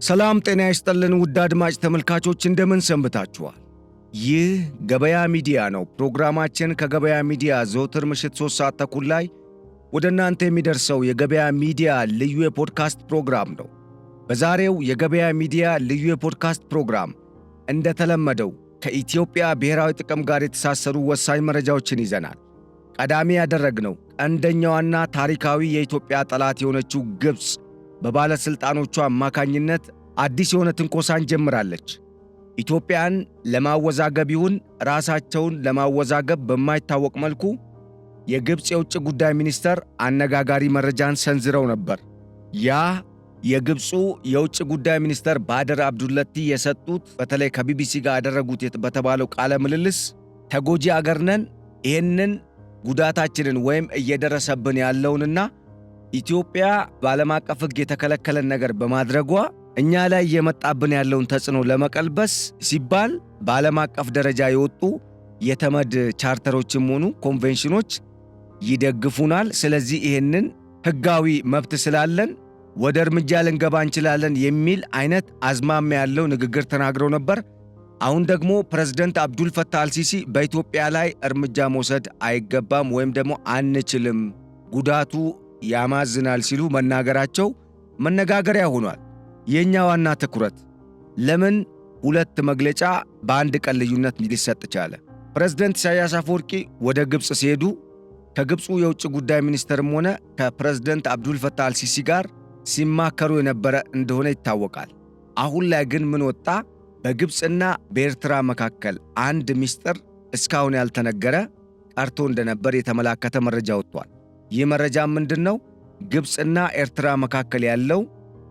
ሰላም ጤና ይስጥልን ውድ አድማጭ ተመልካቾች እንደምን ሰንብታችኋል? ይህ ገበያ ሚዲያ ነው። ፕሮግራማችን ከገበያ ሚዲያ ዘወትር ምሽት 3 ሰዓት ተኩል ላይ ወደ እናንተ የሚደርሰው የገበያ ሚዲያ ልዩ የፖድካስት ፕሮግራም ነው። በዛሬው የገበያ ሚዲያ ልዩ የፖድካስት ፕሮግራም እንደተለመደው ከኢትዮጵያ ብሔራዊ ጥቅም ጋር የተሳሰሩ ወሳኝ መረጃዎችን ይዘናል። ቀዳሚ ያደረግነው ቀንደኛዋና ታሪካዊ የኢትዮጵያ ጠላት የሆነችው ግብፅ በባለስልጣኖቿ አማካኝነት አዲስ የሆነ ትንኮሳን ጀምራለች። ኢትዮጵያን ለማወዛገብ ይሁን ራሳቸውን ለማወዛገብ በማይታወቅ መልኩ የግብፅ የውጭ ጉዳይ ሚኒስተር አነጋጋሪ መረጃን ሰንዝረው ነበር። ያ የግብፁ የውጭ ጉዳይ ሚኒስተር ባድር አብዱለቲ የሰጡት በተለይ ከቢቢሲ ጋር ያደረጉት በተባለው ቃለ ምልልስ ተጎጂ አገር ነን፣ ይህንን ጉዳታችንን ወይም እየደረሰብን ያለውንና ኢትዮጵያ በዓለም አቀፍ ሕግ የተከለከለን ነገር በማድረጓ እኛ ላይ እየመጣብን ያለውን ተጽዕኖ ለመቀልበስ ሲባል በዓለም አቀፍ ደረጃ የወጡ የተመድ ቻርተሮችም ሆኑ ኮንቬንሽኖች ይደግፉናል። ስለዚህ ይህንን ሕጋዊ መብት ስላለን ወደ እርምጃ ልንገባ እንችላለን የሚል አይነት አዝማሚያ ያለው ንግግር ተናግረው ነበር። አሁን ደግሞ ፕሬዝዳንት አብዱል ፈታህ አልሲሲ በኢትዮጵያ ላይ እርምጃ መውሰድ አይገባም ወይም ደግሞ አንችልም፣ ጉዳቱ ያማዝናል ሲሉ መናገራቸው መነጋገሪያ ሆኗል። የኛ ዋና ትኩረት ለምን ሁለት መግለጫ በአንድ ቀን ልዩነት ሊሰጥ ቻለ? ፕሬዝዳንት ኢሳያስ አፈወርቂ ወደ ግብፅ ሲሄዱ ከግብፁ የውጭ ጉዳይ ሚኒስትርም ሆነ ከፕሬዝዳንት አብዱል ፈታህ አልሲሲ ጋር ሲማከሩ የነበረ እንደሆነ ይታወቃል። አሁን ላይ ግን ምን ወጣ? በግብፅና በኤርትራ መካከል አንድ ሚስጥር እስካሁን ያልተነገረ ቀርቶ እንደነበር የተመላከተ መረጃ ወጥቷል። ይህ መረጃ ምንድነው? ግብፅና ኤርትራ መካከል ያለው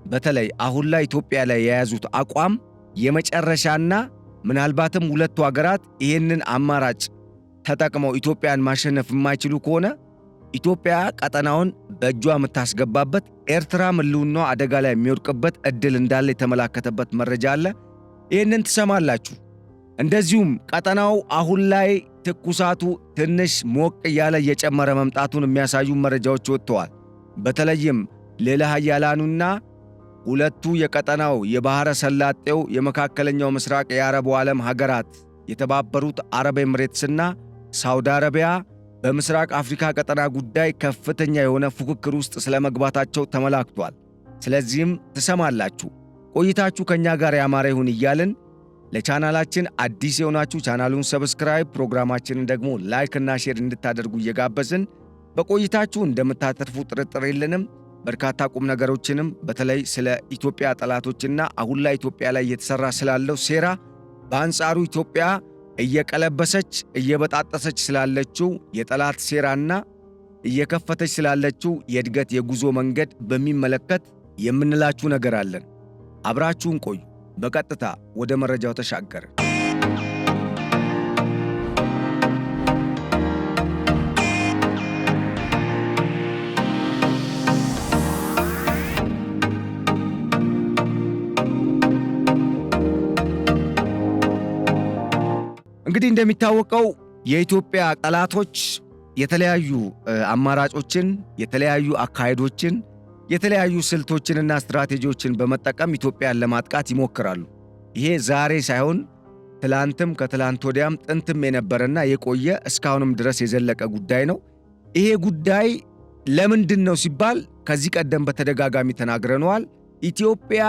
በተለይ አሁን ላይ ኢትዮጵያ ላይ የያዙት አቋም የመጨረሻና ምናልባትም ሁለቱ ሀገራት ይህንን አማራጭ ተጠቅመው ኢትዮጵያን ማሸነፍ የማይችሉ ከሆነ ኢትዮጵያ ቀጠናውን በእጇ የምታስገባበት፣ ኤርትራ ሕልውናዋ አደጋ ላይ የሚወድቅበት እድል እንዳለ የተመላከተበት መረጃ አለ። ይህንን ትሰማላችሁ። እንደዚሁም ቀጠናው አሁን ላይ ትኩሳቱ ትንሽ ሞቅ እያለ እየጨመረ መምጣቱን የሚያሳዩ መረጃዎች ወጥተዋል። በተለይም ሌላ ኃያላኑና ሁለቱ የቀጠናው የባሕረ ሰላጤው የመካከለኛው ምስራቅ የአረቡ ዓለም ሀገራት የተባበሩት አረብ ኤምሬትስና ሳውዲ አረቢያ በምስራቅ አፍሪካ ቀጠና ጉዳይ ከፍተኛ የሆነ ፉክክር ውስጥ ስለመግባታቸው ተመላክቷል። ስለዚህም ትሰማላችሁ። ቆይታችሁ ከኛ ጋር ያማረ ይሁን እያልን ለቻናላችን አዲስ የሆናችሁ ቻናሉን ሰብስክራይብ፣ ፕሮግራማችንን ደግሞ ላይክ እና ሼር እንድታደርጉ እየጋበዝን በቆይታችሁ እንደምታተርፉ ጥርጥር የለንም። በርካታ ቁም ነገሮችንም በተለይ ስለ ኢትዮጵያ ጠላቶችና አሁን ላይ ኢትዮጵያ ላይ እየተሰራ ስላለው ሴራ፣ በአንጻሩ ኢትዮጵያ እየቀለበሰች እየበጣጠሰች ስላለችው የጠላት ሴራና እየከፈተች ስላለችው የእድገት የጉዞ መንገድ በሚመለከት የምንላችሁ ነገር አለን። አብራችሁን ቆዩ። በቀጥታ ወደ መረጃው ተሻገረ። እንግዲህ እንደሚታወቀው የኢትዮጵያ ጠላቶች የተለያዩ አማራጮችን፣ የተለያዩ አካሄዶችን፣ የተለያዩ ስልቶችንና ስትራቴጂዎችን በመጠቀም ኢትዮጵያን ለማጥቃት ይሞክራሉ። ይሄ ዛሬ ሳይሆን ትላንትም ከትላንት ወዲያም ጥንትም የነበረና የቆየ እስካሁንም ድረስ የዘለቀ ጉዳይ ነው። ይሄ ጉዳይ ለምንድን ነው ሲባል ከዚህ ቀደም በተደጋጋሚ ተናግረነዋል። ኢትዮጵያ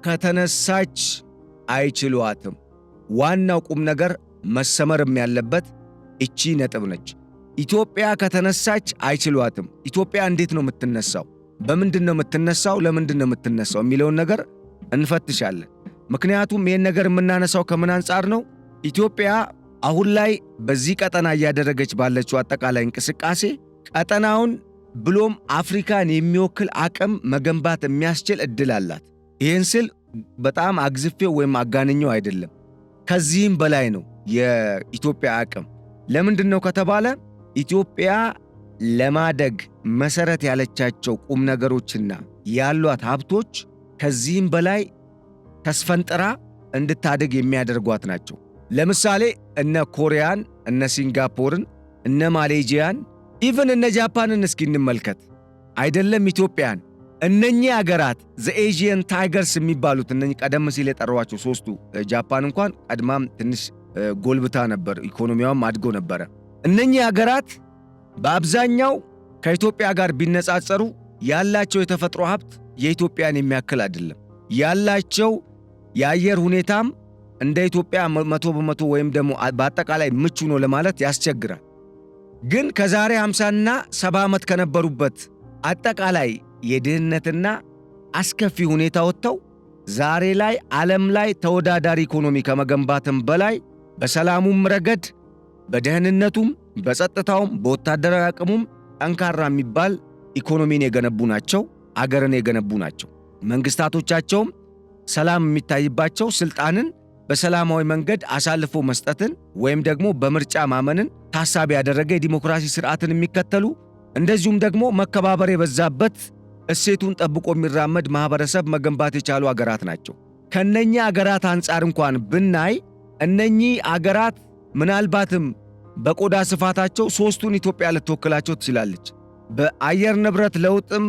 ከተነሳች አይችሏትም። ዋናው ቁም ነገር መሰመርም ያለበት እቺ ነጥብ ነች። ኢትዮጵያ ከተነሳች አይችሏትም። ኢትዮጵያ እንዴት ነው የምትነሳው? በምንድን ነው የምትነሳው? ለምንድን ነው የምትነሳው የሚለውን ነገር እንፈትሻለን። ምክንያቱም ይህን ነገር የምናነሳው ከምን አንጻር ነው? ኢትዮጵያ አሁን ላይ በዚህ ቀጠና እያደረገች ባለችው አጠቃላይ እንቅስቃሴ ቀጠናውን ብሎም አፍሪካን የሚወክል አቅም መገንባት የሚያስችል እድል አላት። ይህን ስል በጣም አግዝፌው ወይም አጋንኘው አይደለም። ከዚህም በላይ ነው የኢትዮጵያ አቅም። ለምንድን ነው ከተባለ ኢትዮጵያ ለማደግ መሰረት ያለቻቸው ቁም ነገሮችና ያሏት ሀብቶች ከዚህም በላይ ተስፈንጥራ እንድታደግ የሚያደርጓት ናቸው። ለምሳሌ እነ ኮሪያን፣ እነ ሲንጋፖርን፣ እነ ማሌዥያን፣ ኢቭን እነ ጃፓንን እስኪ እንመልከት። አይደለም ኢትዮጵያን እነኚህ አገራት ኤዥያን ታይገርስ የሚባሉት እነኚህ ቀደም ሲል የጠሯቸው ሶስቱ ጃፓን እንኳን ቀድማም ትንሽ ጎልብታ ነበር፣ ኢኮኖሚያውም አድጎ ነበረ። እነኚህ አገራት በአብዛኛው ከኢትዮጵያ ጋር ቢነጻጸሩ ያላቸው የተፈጥሮ ሀብት የኢትዮጵያን የሚያክል አይደለም። ያላቸው የአየር ሁኔታም እንደ ኢትዮጵያ 100% ወይም ደግሞ በአጠቃላይ ምቹ ነው ለማለት ያስቸግራል። ግን ከዛሬ 50ና 70 ዓመት ከነበሩበት አጠቃላይ የድህነትና አስከፊ ሁኔታ ወጥተው ዛሬ ላይ ዓለም ላይ ተወዳዳሪ ኢኮኖሚ ከመገንባትም በላይ በሰላሙም ረገድ በደህንነቱም፣ በጸጥታውም፣ በወታደራዊ አቅሙም ጠንካራ የሚባል ኢኮኖሚን የገነቡ ናቸው። አገርን የገነቡ ናቸው። መንግስታቶቻቸውም ሰላም የሚታይባቸው ስልጣንን በሰላማዊ መንገድ አሳልፎ መስጠትን ወይም ደግሞ በምርጫ ማመንን ታሳቢ ያደረገ የዲሞክራሲ ስርዓትን የሚከተሉ እንደዚሁም ደግሞ መከባበር የበዛበት እሴቱን ጠብቆ የሚራመድ ማህበረሰብ መገንባት የቻሉ አገራት ናቸው። ከነኛ አገራት አንጻር እንኳን ብናይ እነኚህ አገራት ምናልባትም በቆዳ ስፋታቸው ሶስቱን ኢትዮጵያ ልትወክላቸው ትችላለች። በአየር ንብረት ለውጥም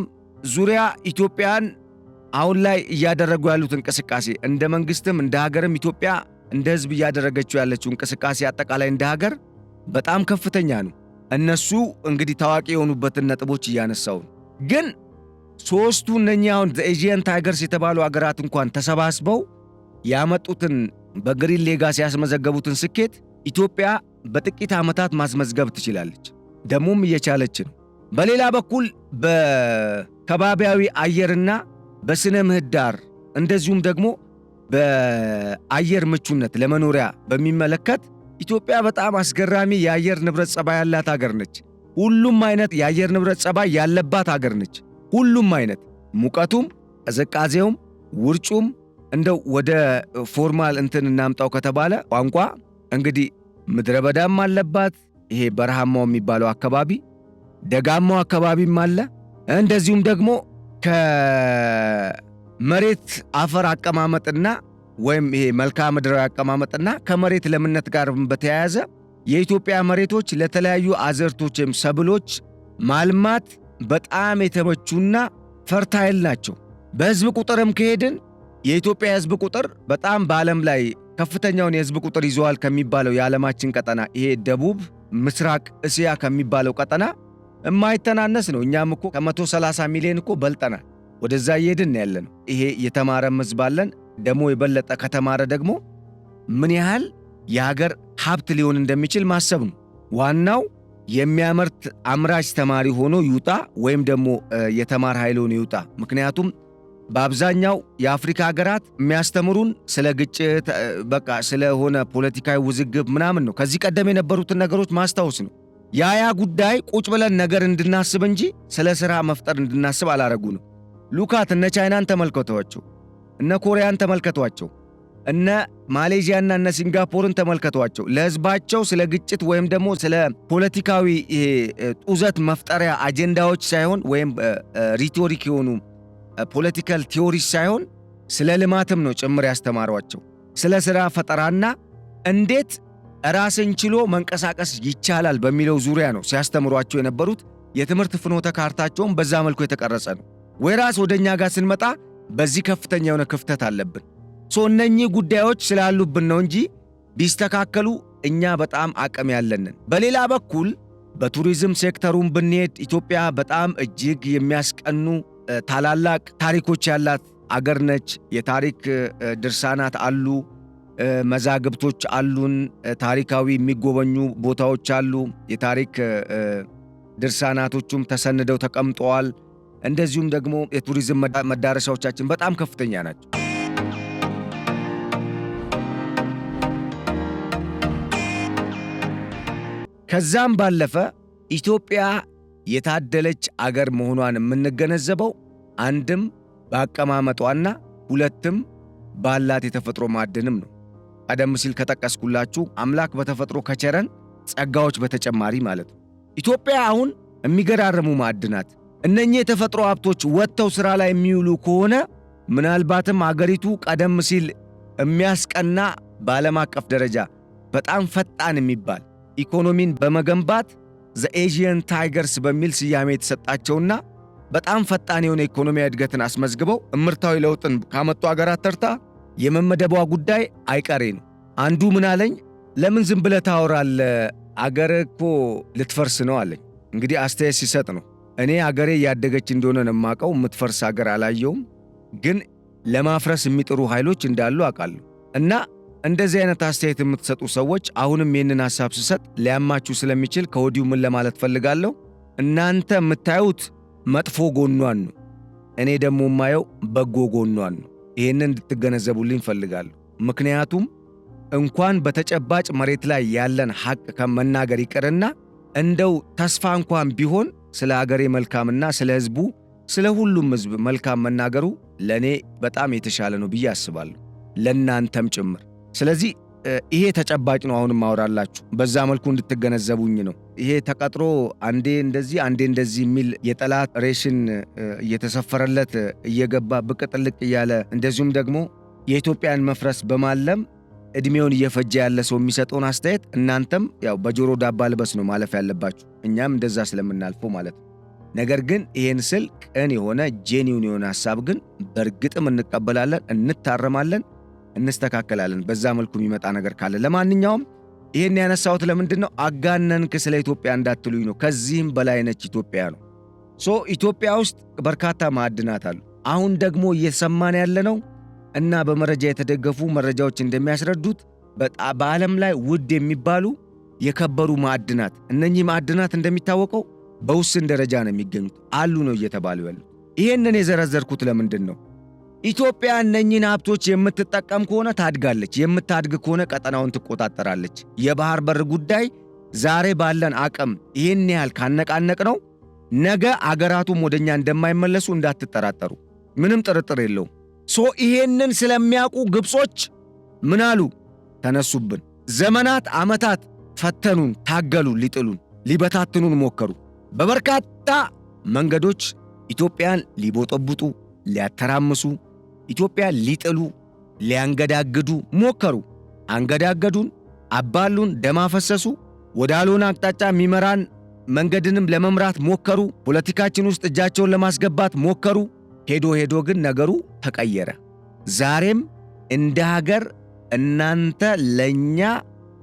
ዙሪያ ኢትዮጵያን አሁን ላይ እያደረጉ ያሉት እንቅስቃሴ እንደ መንግስትም እንደ ሀገርም ኢትዮጵያ እንደ ህዝብ እያደረገችው ያለችው እንቅስቃሴ አጠቃላይ እንደ ሀገር በጣም ከፍተኛ ነው። እነሱ እንግዲህ ታዋቂ የሆኑበትን ነጥቦች እያነሳው ግን ሶስቱ እነኚህ አሁን ኤዥያን ታይገርስ የተባሉ አገራት እንኳን ተሰባስበው ያመጡትን በግሪን ሌጋሲ ያስመዘገቡትን ስኬት ኢትዮጵያ በጥቂት ዓመታት ማስመዝገብ ትችላለች። ደሞም እየቻለች ነው። በሌላ በኩል በከባቢያዊ አየርና በስነ ምህዳር እንደዚሁም ደግሞ በአየር ምቹነት ለመኖሪያ በሚመለከት ኢትዮጵያ በጣም አስገራሚ የአየር ንብረት ጸባይ ያላት ሀገር ነች። ሁሉም አይነት የአየር ንብረት ጸባይ ያለባት ሀገር ነች። ሁሉም አይነት ሙቀቱም፣ ቅዝቃዜውም፣ ውርጩም እንደው ወደ ፎርማል እንትን እናምጣው ከተባለ ቋንቋ እንግዲህ ምድረ በዳም አለባት። ይሄ በረሃማው የሚባለው አካባቢ ደጋማው አካባቢም አለ። እንደዚሁም ደግሞ ከመሬት አፈር አቀማመጥና ወይም ይሄ መልክዓ ምድራዊ አቀማመጥና ከመሬት ለምነት ጋር በተያያዘ የኢትዮጵያ መሬቶች ለተለያዩ አዝርዕቶችም ሰብሎች ማልማት በጣም የተመቹና ፈርታይል ናቸው። በህዝብ ቁጥርም ከሄድን የኢትዮጵያ ህዝብ ቁጥር በጣም በዓለም ላይ ከፍተኛውን የህዝብ ቁጥር ይዘዋል ከሚባለው የዓለማችን ቀጠና ይሄ ደቡብ ምስራቅ እስያ ከሚባለው ቀጠና የማይተናነስ ነው። እኛም እኮ ከ130 ሚሊዮን እኮ በልጠናል። ወደዛ እየሄድን ያለነው ይሄ የተማረም ህዝብ አለን። ደግሞ የበለጠ ከተማረ ደግሞ ምን ያህል የሀገር ሀብት ሊሆን እንደሚችል ማሰብ ነው። ዋናው የሚያመርት አምራች ተማሪ ሆኖ ይውጣ ወይም ደግሞ የተማረ ኃይል ሆኖ ይውጣ። ምክንያቱም በአብዛኛው የአፍሪካ ሀገራት የሚያስተምሩን ስለ ግጭት በቃ ስለሆነ ፖለቲካዊ ውዝግብ ምናምን ነው። ከዚህ ቀደም የነበሩትን ነገሮች ማስታወስ ነው። ያ ጉዳይ ቁጭ ብለን ነገር እንድናስብ እንጂ ስለ ሥራ መፍጠር እንድናስብ አላረጉንም። ሉካት እነ ቻይናን ተመልከቷቸው፣ እነ ኮሪያን ተመልከቷቸው፣ እነ ማሌዥያና እነ ሲንጋፖርን ተመልከቷቸው። ለህዝባቸው ስለ ግጭት ወይም ደግሞ ስለ ፖለቲካዊ ጡዘት መፍጠሪያ አጀንዳዎች ሳይሆን ወይም ሪቶሪክ የሆኑ ፖለቲካል ቲዮሪስ ሳይሆን ስለ ልማትም ነው ጭምር ያስተማሯቸው። ስለ ሥራ ፈጠራና እንዴት ራስን ችሎ መንቀሳቀስ ይቻላል በሚለው ዙሪያ ነው ሲያስተምሯቸው የነበሩት። የትምህርት ፍኖተ ካርታቸውም በዛ መልኩ የተቀረጸ ነው። ወይራስ ወደኛ ጋር ስንመጣ በዚህ ከፍተኛ የሆነ ክፍተት አለብን። እነኚህ ጉዳዮች ስላሉብን ነው እንጂ ቢስተካከሉ እኛ በጣም አቅም ያለንን። በሌላ በኩል በቱሪዝም ሴክተሩን ብንሄድ ኢትዮጵያ በጣም እጅግ የሚያስቀኑ ታላላቅ ታሪኮች ያላት አገር ነች። የታሪክ ድርሳናት አሉ፣ መዛግብቶች አሉን፣ ታሪካዊ የሚጎበኙ ቦታዎች አሉ። የታሪክ ድርሳናቶቹም ተሰንደው ተቀምጠዋል። እንደዚሁም ደግሞ የቱሪዝም መዳረሻዎቻችን በጣም ከፍተኛ ናቸው። ከዛም ባለፈ ኢትዮጵያ የታደለች አገር መሆኗን የምንገነዘበው አንድም በአቀማመጧና ሁለትም ባላት የተፈጥሮ ማዕድንም ነው። ቀደም ሲል ከጠቀስኩላችሁ አምላክ በተፈጥሮ ከቸረን ጸጋዎች በተጨማሪ ማለት ነው። ኢትዮጵያ አሁን የሚገራርሙ ማዕድናት እነኚህ የተፈጥሮ ሀብቶች ወጥተው ሥራ ላይ የሚውሉ ከሆነ ምናልባትም አገሪቱ ቀደም ሲል የሚያስቀና በዓለም አቀፍ ደረጃ በጣም ፈጣን የሚባል ኢኮኖሚን በመገንባት ኤዥያን ታይገርስ በሚል ስያሜ የተሰጣቸውና በጣም ፈጣን የሆነ ኢኮኖሚያዊ እድገትን አስመዝግበው እምርታዊ ለውጥን ካመጡ አገራት ተርታ የመመደቧ ጉዳይ አይቀሬ ነው። አንዱ ምን አለኝ፣ ለምን ዝም ብለህ ታወራለህ? አገር እኮ ልትፈርስ ነው አለኝ። እንግዲህ አስተያየት ሲሰጥ ነው። እኔ አገሬ እያደገች እንደሆነ ነው የማውቀው። የምትፈርስ አገር አላየውም፣ ግን ለማፍረስ የሚጥሩ ኃይሎች እንዳሉ አውቃለሁ። እና እንደዚህ አይነት አስተያየት የምትሰጡ ሰዎች አሁንም ይህንን ሐሳብ ስሰጥ ሊያማችሁ ስለሚችል ከወዲሁ ምን ለማለት ፈልጋለሁ፣ እናንተ የምታዩት መጥፎ ጎኗን ነው፣ እኔ ደግሞ የማየው በጎ ጎኗን ነው። ይህንን እንድትገነዘቡልኝ ፈልጋለሁ። ምክንያቱም እንኳን በተጨባጭ መሬት ላይ ያለን ሐቅ ከመናገር ይቅርና እንደው ተስፋ እንኳን ቢሆን ስለ አገሬ መልካምና ስለ ሕዝቡ፣ ስለ ሁሉም ሕዝብ መልካም መናገሩ ለእኔ በጣም የተሻለ ነው ብዬ አስባለሁ፣ ለእናንተም ጭምር። ስለዚህ ይሄ ተጨባጭ ነው። አሁንም ማወራላችሁ በዛ መልኩ እንድትገነዘቡኝ ነው። ይሄ ተቀጥሮ አንዴ እንደዚህ አንዴ እንደዚህ የሚል የጠላት ሬሽን እየተሰፈረለት እየገባ ብቅ ጥልቅ እያለ እንደዚሁም ደግሞ የኢትዮጵያን መፍረስ በማለም ዕድሜውን እየፈጀ ያለ ሰው የሚሰጠውን አስተያየት እናንተም ያው በጆሮ ዳባ ልበስ ነው ማለፍ ያለባችሁ። እኛም እንደዛ ስለምናልፈው ማለት ነው። ነገር ግን ይሄን ስል ቅን የሆነ ጄኒውን የሆነ ሐሳብ ግን በእርግጥም እንቀበላለን፣ እንታረማለን፣ እንስተካከላለን። በዛ መልኩ የሚመጣ ነገር ካለ ለማንኛውም ይሄን ያነሳሁት ለምንድን ነው? አጋነንክ ስለ ኢትዮጵያ እንዳትሉኝ ነው። ከዚህም በላይ ነች ኢትዮጵያ ነው። ኢትዮጵያ ውስጥ በርካታ ማዕድናት አሉ። አሁን ደግሞ እየሰማን ያለነው እና በመረጃ የተደገፉ መረጃዎች እንደሚያስረዱት በዓለም ላይ ውድ የሚባሉ የከበሩ ማዕድናት፣ እነኚህ ማዕድናት እንደሚታወቀው በውስን ደረጃ ነው የሚገኙት፣ አሉ ነው እየተባሉ ያሉት። ይሄንን የዘረዘርኩት ለምንድን ነው? ኢትዮጵያ እነኚህን ሀብቶች የምትጠቀም ከሆነ ታድጋለች፣ የምታድግ ከሆነ ቀጠናውን ትቆጣጠራለች። የባህር በር ጉዳይ ዛሬ ባለን አቅም ይህን ያህል ካነቃነቅ ነው ነገ አገራቱም ወደኛ እንደማይመለሱ እንዳትጠራጠሩ፣ ምንም ጥርጥር የለውም። ይሄንን ስለሚያውቁ ግብጾች ምን አሉ? ተነሱብን። ዘመናት ዓመታት ፈተኑን፣ ታገሉ፣ ሊጥሉን፣ ሊበታትኑን ሞከሩ። በበርካታ መንገዶች ኢትዮጵያን ሊቦጠቡጡ፣ ሊያተራምሱ፣ ኢትዮጵያን ሊጥሉ፣ ሊያንገዳግዱ ሞከሩ። አንገዳገዱን፣ አባሉን፣ ደም አፈሰሱ። ወዳልሆነ አቅጣጫ የሚመራን መንገድንም ለመምራት ሞከሩ። ፖለቲካችን ውስጥ እጃቸውን ለማስገባት ሞከሩ። ሄዶ ሄዶ ግን ነገሩ ተቀየረ። ዛሬም እንደ ሀገር እናንተ ለኛ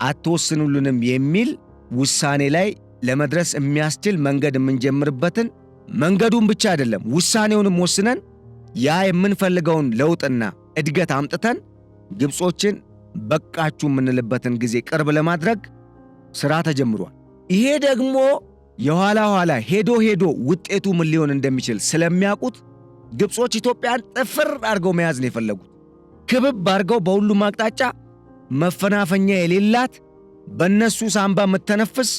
አትወስኑልንም የሚል ውሳኔ ላይ ለመድረስ የሚያስችል መንገድ የምንጀምርበትን መንገዱን ብቻ አይደለም ውሳኔውንም ወስነን ያ የምንፈልገውን ለውጥና እድገት አምጥተን ግብጾችን በቃችሁ የምንልበትን ጊዜ ቅርብ ለማድረግ ሥራ ተጀምሯል። ይሄ ደግሞ የኋላ ኋላ ሄዶ ሄዶ ውጤቱ ምን ሊሆን እንደሚችል ስለሚያውቁት ግብጾች ኢትዮጵያን ጥፍር አድርገው መያዝ ነው የፈለጉት። ክብብ አድርገው በሁሉም አቅጣጫ መፈናፈኛ የሌላት በእነሱ ሳንባ የምትተነፍስ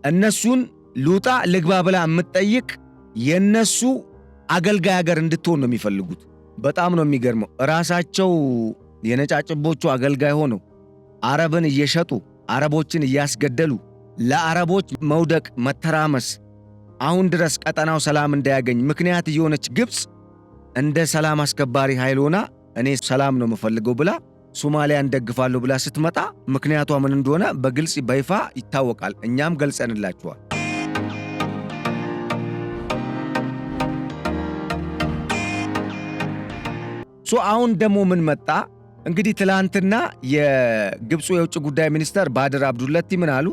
እነሱን ልውጣ ልግባ ብላ የምትጠይቅ የእነሱ አገልጋይ አገር እንድትሆን ነው የሚፈልጉት። በጣም ነው የሚገርመው። ራሳቸው የነጫጭቦቹ አገልጋይ ሆነው አረብን እየሸጡ አረቦችን እያስገደሉ ለአረቦች መውደቅ መተራመስ አሁን ድረስ ቀጠናው ሰላም እንዳያገኝ ምክንያት እየሆነች ግብፅ እንደ ሰላም አስከባሪ ኃይል ሆና እኔ ሰላም ነው የምፈልገው ብላ ሶማሊያን ደግፋለሁ ብላ ስትመጣ ምክንያቷ ምን እንደሆነ በግልጽ በይፋ ይታወቃል። እኛም ገልጸንላችኋል። አሁን ደግሞ ምን መጣ? እንግዲህ ትላንትና የግብፁ የውጭ ጉዳይ ሚኒስተር ባድር አብዱለቲ ምን አሉ?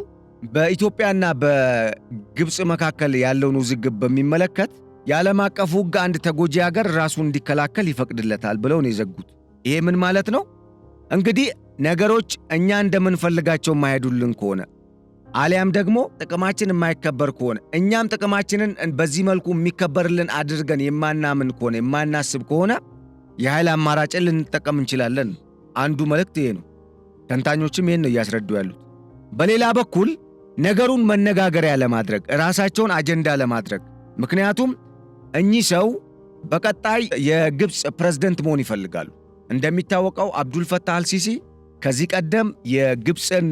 በኢትዮጵያና በግብፅ መካከል ያለውን ውዝግብ በሚመለከት የዓለም አቀፉ ሕግ አንድ ተጎጂ ሀገር ራሱን እንዲከላከል ይፈቅድለታል ብለው ነው የዘጉት። ይሄ ምን ማለት ነው? እንግዲህ ነገሮች እኛ እንደምንፈልጋቸው የማይሄዱልን ከሆነ አሊያም ደግሞ ጥቅማችን የማይከበር ከሆነ እኛም ጥቅማችንን በዚህ መልኩ የሚከበርልን አድርገን የማናምን ከሆነ የማናስብ ከሆነ የኃይል አማራጭን ልንጠቀም እንችላለን። አንዱ መልእክት ይሄ ነው። ተንታኞችም ይሄን ነው እያስረዱ ያሉት። በሌላ በኩል ነገሩን መነጋገሪያ ለማድረግ ራሳቸውን አጀንዳ ለማድረግ ምክንያቱም እኚህ ሰው በቀጣይ የግብፅ ፕሬዝደንት መሆን ይፈልጋሉ። እንደሚታወቀው አብዱልፈታህ አልሲሲ ከዚህ ቀደም የግብፅን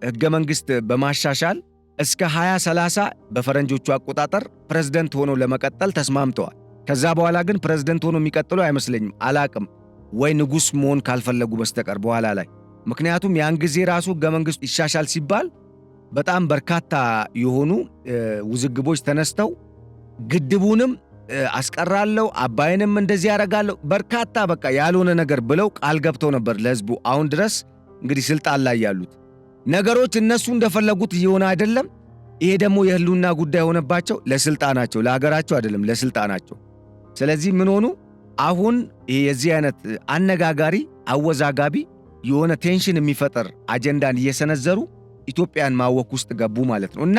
ሕገ መንግሥት በማሻሻል እስከ 2030 በፈረንጆቹ አቆጣጠር ፕሬዝደንት ሆነው ለመቀጠል ተስማምተዋል። ከዛ በኋላ ግን ፕሬዝደንት ሆኖ የሚቀጥሉ አይመስለኝም፣ አላቅም፣ ወይ ንጉሥ መሆን ካልፈለጉ በስተቀር በኋላ ላይ። ምክንያቱም ያን ጊዜ ራሱ ሕገ መንግሥቱ ይሻሻል ሲባል በጣም በርካታ የሆኑ ውዝግቦች ተነስተው ግድቡንም አስቀራለሁ፣ አባይንም እንደዚህ ያደርጋለሁ፣ በርካታ በቃ ያልሆነ ነገር ብለው ቃል ገብተው ነበር ለህዝቡ። አሁን ድረስ እንግዲህ ስልጣን ላይ ያሉት ነገሮች እነሱ እንደፈለጉት እየሆነ አይደለም። ይሄ ደግሞ የህልውና ጉዳይ ሆነባቸው። ለስልጣናቸው ለሀገራቸው አይደለም ለስልጣናቸው። ስለዚህ ምን ሆኑ? አሁን የዚህ አይነት አነጋጋሪ አወዛጋቢ የሆነ ቴንሽን የሚፈጠር አጀንዳን እየሰነዘሩ ኢትዮጵያን ማወክ ውስጥ ገቡ ማለት ነው። እና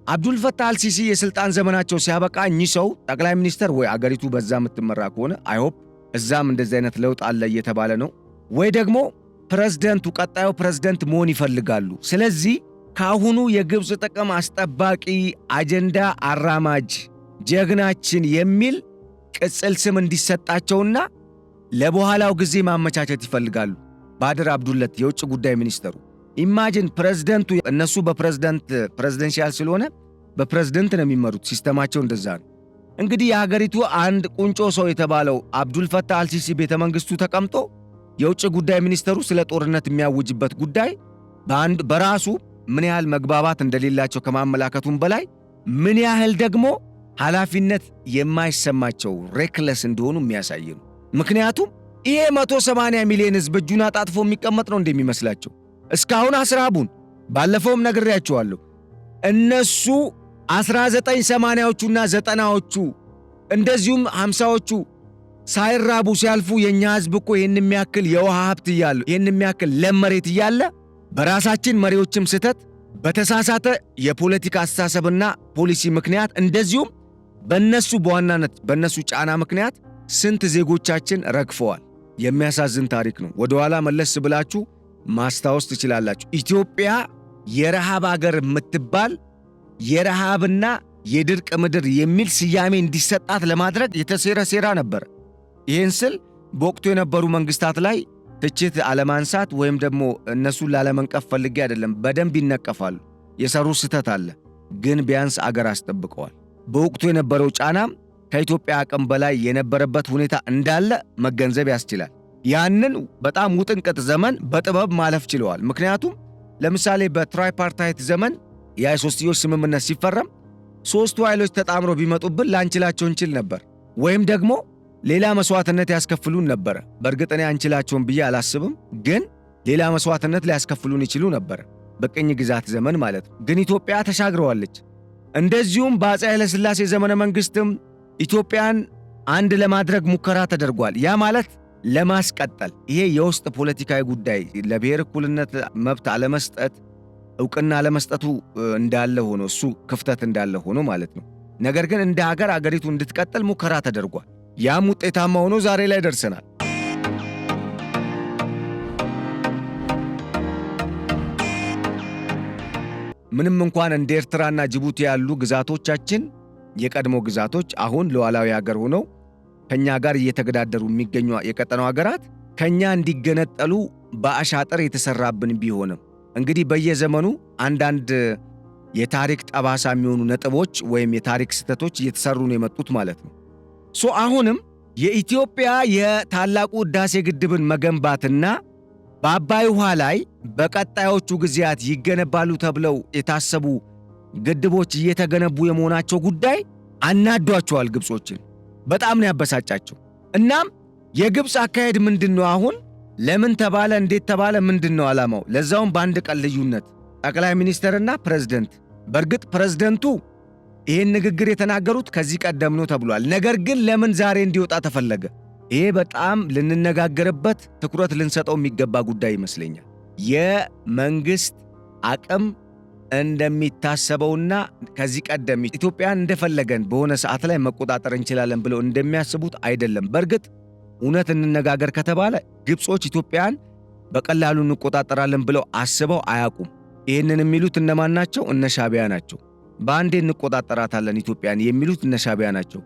አብዱልፈታህ አልሲሲ የስልጣን ዘመናቸው ሲያበቃ እኚህ ሰው ጠቅላይ ሚኒስተር ወይ አገሪቱ በዛ የምትመራ ከሆነ አይሆፕ እዛም እንደዚህ አይነት ለውጥ አለ እየተባለ ነው፣ ወይ ደግሞ ፕሬዝደንቱ ቀጣዩ ፕሬዝደንት መሆን ይፈልጋሉ። ስለዚህ ካሁኑ የግብፅ ጥቅም አስጠባቂ አጀንዳ አራማጅ ጀግናችን የሚል ቅጽል ስም እንዲሰጣቸውና ለበኋላው ጊዜ ማመቻቸት ይፈልጋሉ። ባድር አብዱለት የውጭ ጉዳይ ሚኒስተሩ ኢማጂን ፕሬዝደንቱ እነሱ ፕሬዝደንሻል ስለሆነ በፕሬዝደንት ነው የሚመሩት። ሲስተማቸው እንደዛ ነው። እንግዲህ የሀገሪቱ አንድ ቁንጮ ሰው የተባለው አብዱልፈታህ አልሲሲ ቤተ መንግስቱ ተቀምጦ የውጭ ጉዳይ ሚኒስተሩ ስለ ጦርነት የሚያውጅበት ጉዳይ በራሱ ምን ያህል መግባባት እንደሌላቸው ከማመላከቱም በላይ ምን ያህል ደግሞ ኃላፊነት የማይሰማቸው ሬክለስ እንደሆኑ የሚያሳይ ነው። ምክንያቱም ይሄ 180 ሚሊዮን ህዝብ እጁን አጣጥፎ የሚቀመጥ ነው እንደሚመስላቸው። እስካሁን አስራቡን ባለፈውም ነግሬያቸዋለሁ። እነሱ 1980ዎቹና 90ዎቹ እንደዚሁም 50ዎቹ ሳይራቡ ሲያልፉ የኛ ህዝብ እኮ ይህን የሚያክል የውሃ ሀብት እያለ ይህን የሚያክል ለም መሬት እያለ በራሳችን መሪዎችም ስህተት በተሳሳተ የፖለቲካ አስተሳሰብና ፖሊሲ ምክንያት እንደዚሁም በዋናነት በነሱ ጫና ምክንያት ስንት ዜጎቻችን ረግፈዋል። የሚያሳዝን ታሪክ ነው። ወደ ኋላ መለስ ብላችሁ ማስታወስ ትችላላችሁ። ኢትዮጵያ የረሃብ አገር የምትባል የረሃብና የድርቅ ምድር የሚል ስያሜ እንዲሰጣት ለማድረግ የተሴረ ሴራ ነበር። ይህን ስል በወቅቱ የነበሩ መንግስታት ላይ ትችት አለማንሳት ወይም ደግሞ እነሱን ላለመንቀፍ ፈልጌ አይደለም። በደንብ ይነቀፋሉ። የሰሩ ስህተት አለ፣ ግን ቢያንስ አገር አስጠብቀዋል። በወቅቱ የነበረው ጫናም ከኢትዮጵያ አቅም በላይ የነበረበት ሁኔታ እንዳለ መገንዘብ ያስችላል። ያንን በጣም ውጥንቅጥ ዘመን በጥበብ ማለፍ ችለዋል። ምክንያቱም ለምሳሌ በትራይፓርታይት ዘመን የሶስትዮሽ ስምምነት ሲፈረም ሶስቱ ኃይሎች ተጣምረው ቢመጡብን ላንችላቸው እንችል ነበር፣ ወይም ደግሞ ሌላ መስዋዕትነት ያስከፍሉን ነበር። በእርግጥ እኔ አንችላቸውም ብዬ አላስብም፣ ግን ሌላ መስዋዕትነት ሊያስከፍሉን ይችሉ ነበር፣ በቅኝ ግዛት ዘመን ማለት ነው። ግን ኢትዮጵያ ተሻግረዋለች። እንደዚሁም በአፄ ኃይለ ሥላሴ ዘመነ መንግስትም ኢትዮጵያን አንድ ለማድረግ ሙከራ ተደርጓል። ያ ማለት ለማስቀጠል ይሄ የውስጥ ፖለቲካዊ ጉዳይ ለብሔር እኩልነት መብት አለመስጠት ዕውቅና አለመስጠቱ እንዳለ ሆኖ እሱ ክፍተት እንዳለ ሆኖ ማለት ነው። ነገር ግን እንደ ሀገር አገሪቱ እንድትቀጥል ሙከራ ተደርጓል። ያም ውጤታማ ሆኖ ዛሬ ላይ ደርሰናል። ምንም እንኳን እንደ ኤርትራና ጅቡቲ ያሉ ግዛቶቻችን የቀድሞ ግዛቶች አሁን ሉዓላዊ ሀገር ሆነው ከኛ ጋር እየተገዳደሩ የሚገኙ የቀጠናው ሀገራት ከኛ እንዲገነጠሉ በአሻጥር የተሰራብን ቢሆንም እንግዲህ በየዘመኑ አንዳንድ የታሪክ ጠባሳ የሚሆኑ ነጥቦች ወይም የታሪክ ስህተቶች እየተሰሩ ነው የመጡት ማለት ነው። አሁንም የኢትዮጵያ የታላቁ ህዳሴ ግድብን መገንባትና በአባይ ውሃ ላይ በቀጣዮቹ ጊዜያት ይገነባሉ ተብለው የታሰቡ ግድቦች እየተገነቡ የመሆናቸው ጉዳይ አናዷቸዋል። ግብጾችን በጣም ነው ያበሳጫቸው። እናም የግብፅ አካሄድ ምንድነው? አሁን ለምን ተባለ? እንዴት ተባለ? ምንድነው ዓላማው? ለዛውም በአንድ ቀን ልዩነት ጠቅላይ ሚኒስትርና ፕሬዝደንት። በእርግጥ ፕሬዝደንቱ ይህን ንግግር የተናገሩት ከዚህ ቀደም ነው ተብሏል። ነገር ግን ለምን ዛሬ እንዲወጣ ተፈለገ? ይሄ በጣም ልንነጋገርበት ትኩረት ልንሰጠው የሚገባ ጉዳይ ይመስለኛል። የመንግስት አቅም እንደሚታሰበውና ከዚህ ቀደም ኢትዮጵያን እንደፈለገን በሆነ ሰዓት ላይ መቆጣጠር እንችላለን ብለው እንደሚያስቡት አይደለም። በእርግጥ እውነት እንነጋገር ከተባለ ግብጾች ኢትዮጵያን በቀላሉ እንቆጣጠራለን ብለው አስበው አያውቁም። ይህንን የሚሉት እነማን ናቸው? እነ ሻዕቢያ ናቸው። በአንዴ እንቆጣጠራታለን ኢትዮጵያን የሚሉት እነ ሻዕቢያ ናቸው።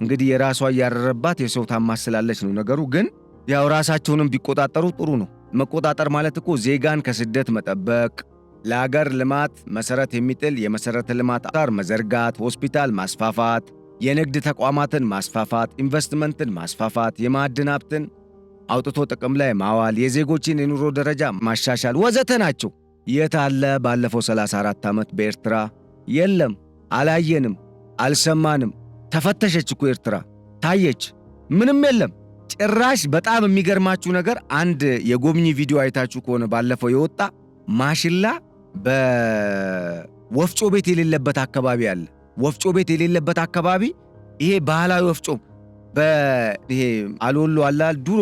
እንግዲህ የራሷ እያረረባት የሰው ታማስላለች ነው ነገሩ። ግን ያው ራሳቸውንም ቢቆጣጠሩ ጥሩ ነው። መቆጣጠር ማለት እኮ ዜጋን ከስደት መጠበቅ፣ ለአገር ልማት መሰረት የሚጥል የመሰረተ ልማት አውታር መዘርጋት፣ ሆስፒታል ማስፋፋት፣ የንግድ ተቋማትን ማስፋፋት፣ ኢንቨስትመንትን ማስፋፋት፣ የማዕድን ሀብትን አውጥቶ ጥቅም ላይ ማዋል፣ የዜጎችን የኑሮ ደረጃ ማሻሻል ወዘተ ናቸው። የት አለ ባለፈው 34 ዓመት በኤርትራ? የለም፣ አላየንም፣ አልሰማንም። ተፈተሸች እኮ ኤርትራ ታየች፣ ምንም የለም ጭራሽ። በጣም የሚገርማችሁ ነገር አንድ የጎብኚ ቪዲዮ አይታችሁ ከሆነ ባለፈው የወጣ ማሽላ በወፍጮ ቤት የሌለበት አካባቢ አለ። ወፍጮ ቤት የሌለበት አካባቢ ይሄ ባህላዊ ወፍጮ ይሄ አልወሎ አላል ድሮ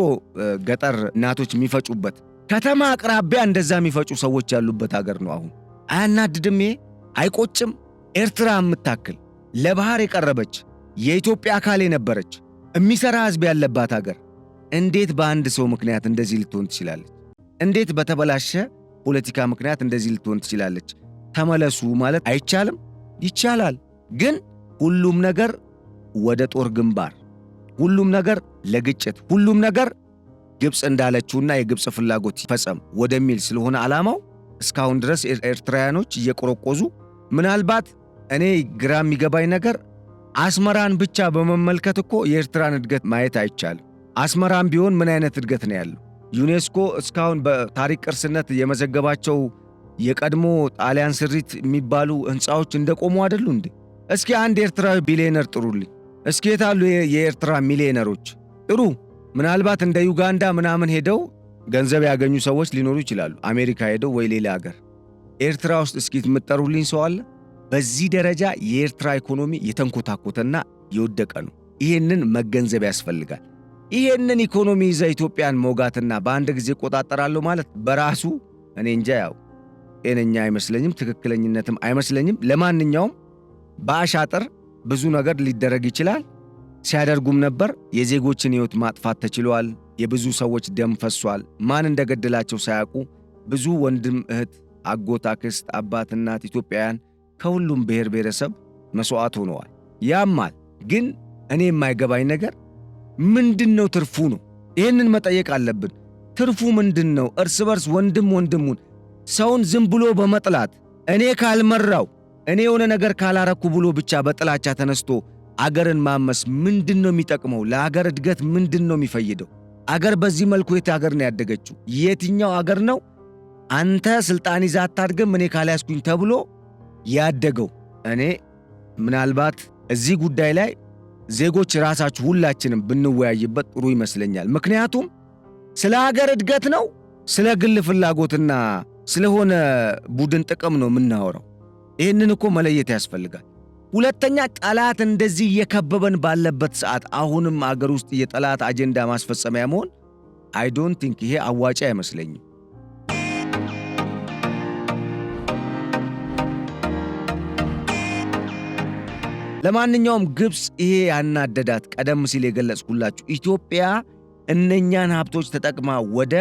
ገጠር እናቶች የሚፈጩበት ከተማ አቅራቢያ እንደዛ የሚፈጩ ሰዎች ያሉበት ሀገር ነው። አሁን አያናድድም? ይሄ አይቆጭም? ኤርትራ የምታክል ለባህር የቀረበች የኢትዮጵያ አካል የነበረች የሚሰራ ህዝብ ያለባት ሀገር እንዴት በአንድ ሰው ምክንያት እንደዚህ ልትሆን ትችላለች? እንዴት በተበላሸ ፖለቲካ ምክንያት እንደዚህ ልትሆን ትችላለች? ተመለሱ ማለት አይቻልም? ይቻላል። ግን ሁሉም ነገር ወደ ጦር ግንባር፣ ሁሉም ነገር ለግጭት፣ ሁሉም ነገር ግብፅ እንዳለችውና የግብፅ ፍላጎት ይፈጸም ወደሚል ስለሆነ ዓላማው እስካሁን ድረስ ኤርትራውያኖች እየቆረቆዙ ምናልባት እኔ ግራ የሚገባኝ ነገር አስመራን ብቻ በመመልከት እኮ የኤርትራን እድገት ማየት አይቻልም። አስመራን ቢሆን ምን አይነት እድገት ነው ያለው? ዩኔስኮ እስካሁን በታሪክ ቅርስነት የመዘገባቸው የቀድሞ ጣሊያን ስሪት የሚባሉ ህንፃዎች እንደቆሙ አይደሉ እንዴ? እስኪ አንድ ኤርትራዊ ቢሊዮነር ጥሩልኝ። እስኪ የታሉ የኤርትራ ሚሊዮነሮች? ጥሩ። ምናልባት እንደ ዩጋንዳ ምናምን ሄደው ገንዘብ ያገኙ ሰዎች ሊኖሩ ይችላሉ፣ አሜሪካ ሄደው ወይ ሌላ ሀገር። ኤርትራ ውስጥ እስኪ የምትጠሩልኝ ሰው አለ? በዚህ ደረጃ የኤርትራ ኢኮኖሚ የተንኮታኮተና የወደቀ ነው። ይሄንን መገንዘብ ያስፈልጋል። ይሄንን ኢኮኖሚ ይዛ ኢትዮጵያን መውጋትና በአንድ ጊዜ ቆጣጠራለሁ ማለት በራሱ እኔ እንጃ፣ ያው ጤነኛ አይመስለኝም፣ ትክክለኝነትም አይመስለኝም። ለማንኛውም በአሻጥር ብዙ ነገር ሊደረግ ይችላል፣ ሲያደርጉም ነበር። የዜጎችን ሕይወት ማጥፋት ተችሏል። የብዙ ሰዎች ደም ፈሷል። ማን እንደገደላቸው ሳያውቁ ብዙ ወንድም፣ እህት፣ አጎት፣ አክስት፣ አባት፣ እናት ኢትዮጵያውያን ከሁሉም ብሔር ብሔረሰብ መስዋዕት ሆነዋል። ያማል። ግን እኔ የማይገባኝ ነገር ምንድነው ትርፉ ነው? ይህንን መጠየቅ አለብን። ትርፉ ምንድነው? እርስ በርስ ወንድም ወንድሙን ሰውን ዝም ብሎ በመጥላት እኔ ካልመራው እኔ የሆነ ነገር ካላረኩ ብሎ ብቻ በጥላቻ ተነስቶ አገርን ማመስ ምንድነው የሚጠቅመው? ለአገር እድገት ምንድነው የሚፈይደው? አገር በዚህ መልኩ የት አገር ነው ያደገችው? የትኛው አገር ነው አንተ ስልጣን ይዛ አታድግም እኔ ካልያዝኩኝ ተብሎ ያደገው? እኔ ምናልባት እዚህ ጉዳይ ላይ ዜጎች ራሳችሁ ሁላችንም ብንወያይበት ጥሩ ይመስለኛል። ምክንያቱም ስለ ሀገር እድገት ነው፣ ስለ ግል ፍላጎትና ስለሆነ ቡድን ጥቅም ነው የምናወራው። ይህንን እኮ መለየት ያስፈልጋል። ሁለተኛ ጠላት እንደዚህ እየከበበን ባለበት ሰዓት አሁንም አገር ውስጥ የጠላት አጀንዳ ማስፈጸሚያ መሆን አይ ዶንት ቲንክ ይሄ አዋጭ አይመስለኝም። ለማንኛውም ግብፅ ይሄ ያናደዳት ቀደም ሲል የገለጽኩላችሁ ኢትዮጵያ እነኛን ሀብቶች ተጠቅማ ወደ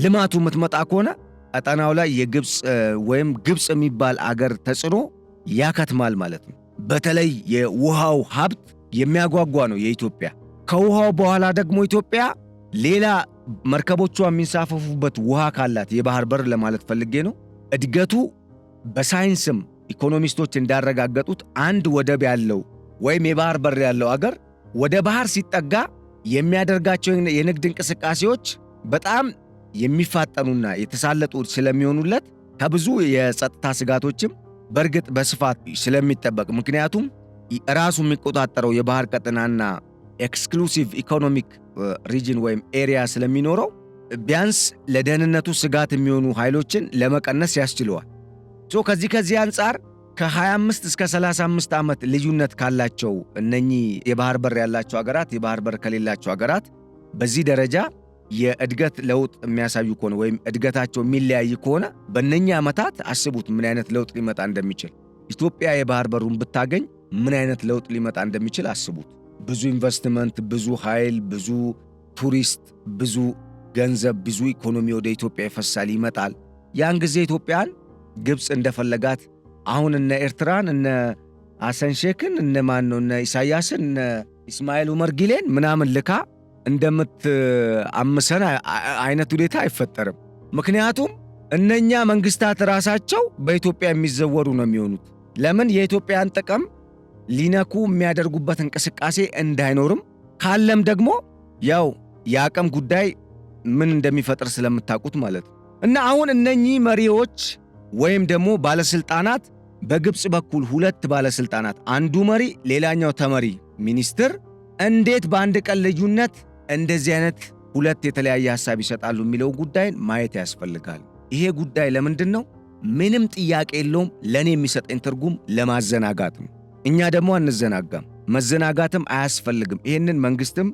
ልማቱ የምትመጣ ከሆነ ቀጠናው ላይ የግብፅ ወይም ግብፅ የሚባል አገር ተጽዕኖ ያከትማል ማለት ነው። በተለይ የውሃው ሀብት የሚያጓጓ ነው የኢትዮጵያ። ከውሃው በኋላ ደግሞ ኢትዮጵያ ሌላ መርከቦቿ የሚንሳፈፉበት ውሃ ካላት የባህር በር ለማለት ፈልጌ ነው። እድገቱ በሳይንስም ኢኮኖሚስቶች እንዳረጋገጡት አንድ ወደብ ያለው ወይም የባህር በር ያለው አገር ወደ ባህር ሲጠጋ የሚያደርጋቸው የንግድ እንቅስቃሴዎች በጣም የሚፋጠኑና የተሳለጡ ስለሚሆኑለት ከብዙ የጸጥታ ስጋቶችም በእርግጥ በስፋት ስለሚጠበቅ፣ ምክንያቱም ራሱ የሚቆጣጠረው የባህር ቀጠናና ኤክስክሉሲቭ ኢኮኖሚክ ሪጅን ወይም ኤሪያ ስለሚኖረው ቢያንስ ለደህንነቱ ስጋት የሚሆኑ ኃይሎችን ለመቀነስ ያስችለዋል። ከዚህ አንጻር ከ25 እስከ 35 ዓመት ልዩነት ካላቸው እነኚህ የባህር በር ያላቸው አገራት የባህር በር ከሌላቸው አገራት በዚህ ደረጃ የእድገት ለውጥ የሚያሳዩ ከሆነ ወይም እድገታቸው የሚለያይ ከሆነ በእነኚህ ዓመታት አስቡት ምን አይነት ለውጥ ሊመጣ እንደሚችል። ኢትዮጵያ የባህር በሩን ብታገኝ ምን አይነት ለውጥ ሊመጣ እንደሚችል አስቡት። ብዙ ኢንቨስትመንት፣ ብዙ ኃይል፣ ብዙ ቱሪስት፣ ብዙ ገንዘብ፣ ብዙ ኢኮኖሚ ወደ ኢትዮጵያ ይፈሳል፣ ይመጣል። ያን ጊዜ ኢትዮጵያን ግብፅ እንደፈለጋት አሁን እነ ኤርትራን እነ ሐሰን ሼክን እነ ማን ነው እነ ኢሳያስን እነ ኢስማኤል ኡመር ጊሌን ምናምን ልካ እንደምትአምሰን አይነት ሁኔታ አይፈጠርም። ምክንያቱም እነኛ መንግስታት ራሳቸው በኢትዮጵያ የሚዘወሩ ነው የሚሆኑት። ለምን? የኢትዮጵያን ጥቅም ሊነኩ የሚያደርጉበት እንቅስቃሴ እንዳይኖርም ካለም ደግሞ ያው የአቅም ጉዳይ ምን እንደሚፈጥር ስለምታውቁት ማለት ነው። እና አሁን እነኚህ መሪዎች ወይም ደግሞ ባለስልጣናት በግብፅ በኩል ሁለት ባለስልጣናት፣ አንዱ መሪ ሌላኛው ተመሪ ሚኒስትር እንዴት በአንድ ቀን ልዩነት እንደዚህ አይነት ሁለት የተለያየ ሐሳብ ይሰጣሉ የሚለው ጉዳይን ማየት ያስፈልጋል። ይሄ ጉዳይ ለምንድን ነው? ምንም ጥያቄ የለውም። ለእኔ የሚሰጠኝ ትርጉም ለማዘናጋት ነው። እኛ ደግሞ አንዘናጋም፣ መዘናጋትም አያስፈልግም። ይህንን መንግስትም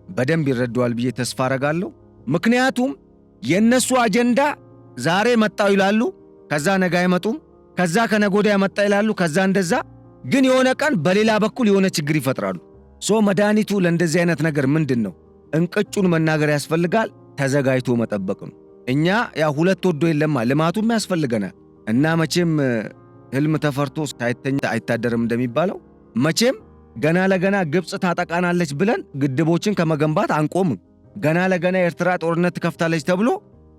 በደንብ ይረዳዋል ብዬ ተስፋ አረጋለሁ። ምክንያቱም የእነሱ አጀንዳ ዛሬ መጣው ይላሉ፣ ከዛ ነገ አይመጡም፣ ከዛ ከነጎዳ መጣ ይላሉ፣ ከዛ እንደዛ። ግን የሆነ ቀን በሌላ በኩል የሆነ ችግር ይፈጥራሉ። መድኃኒቱ ለእንደዚህ አይነት ነገር ምንድን ነው? እንቅጩን መናገር ያስፈልጋል፣ ተዘጋጅቶ መጠበቅ ነው። እኛ ያ ሁለት ወዶ የለማ ልማቱም ያስፈልገናል እና መቼም ህልም ተፈርቶ ሳይተኛ አይታደርም እንደሚባለው መቼም ገና ለገና ግብፅ ታጠቃናለች ብለን ግድቦችን ከመገንባት አንቆምም። ገና ለገና የኤርትራ ጦርነት ትከፍታለች ተብሎ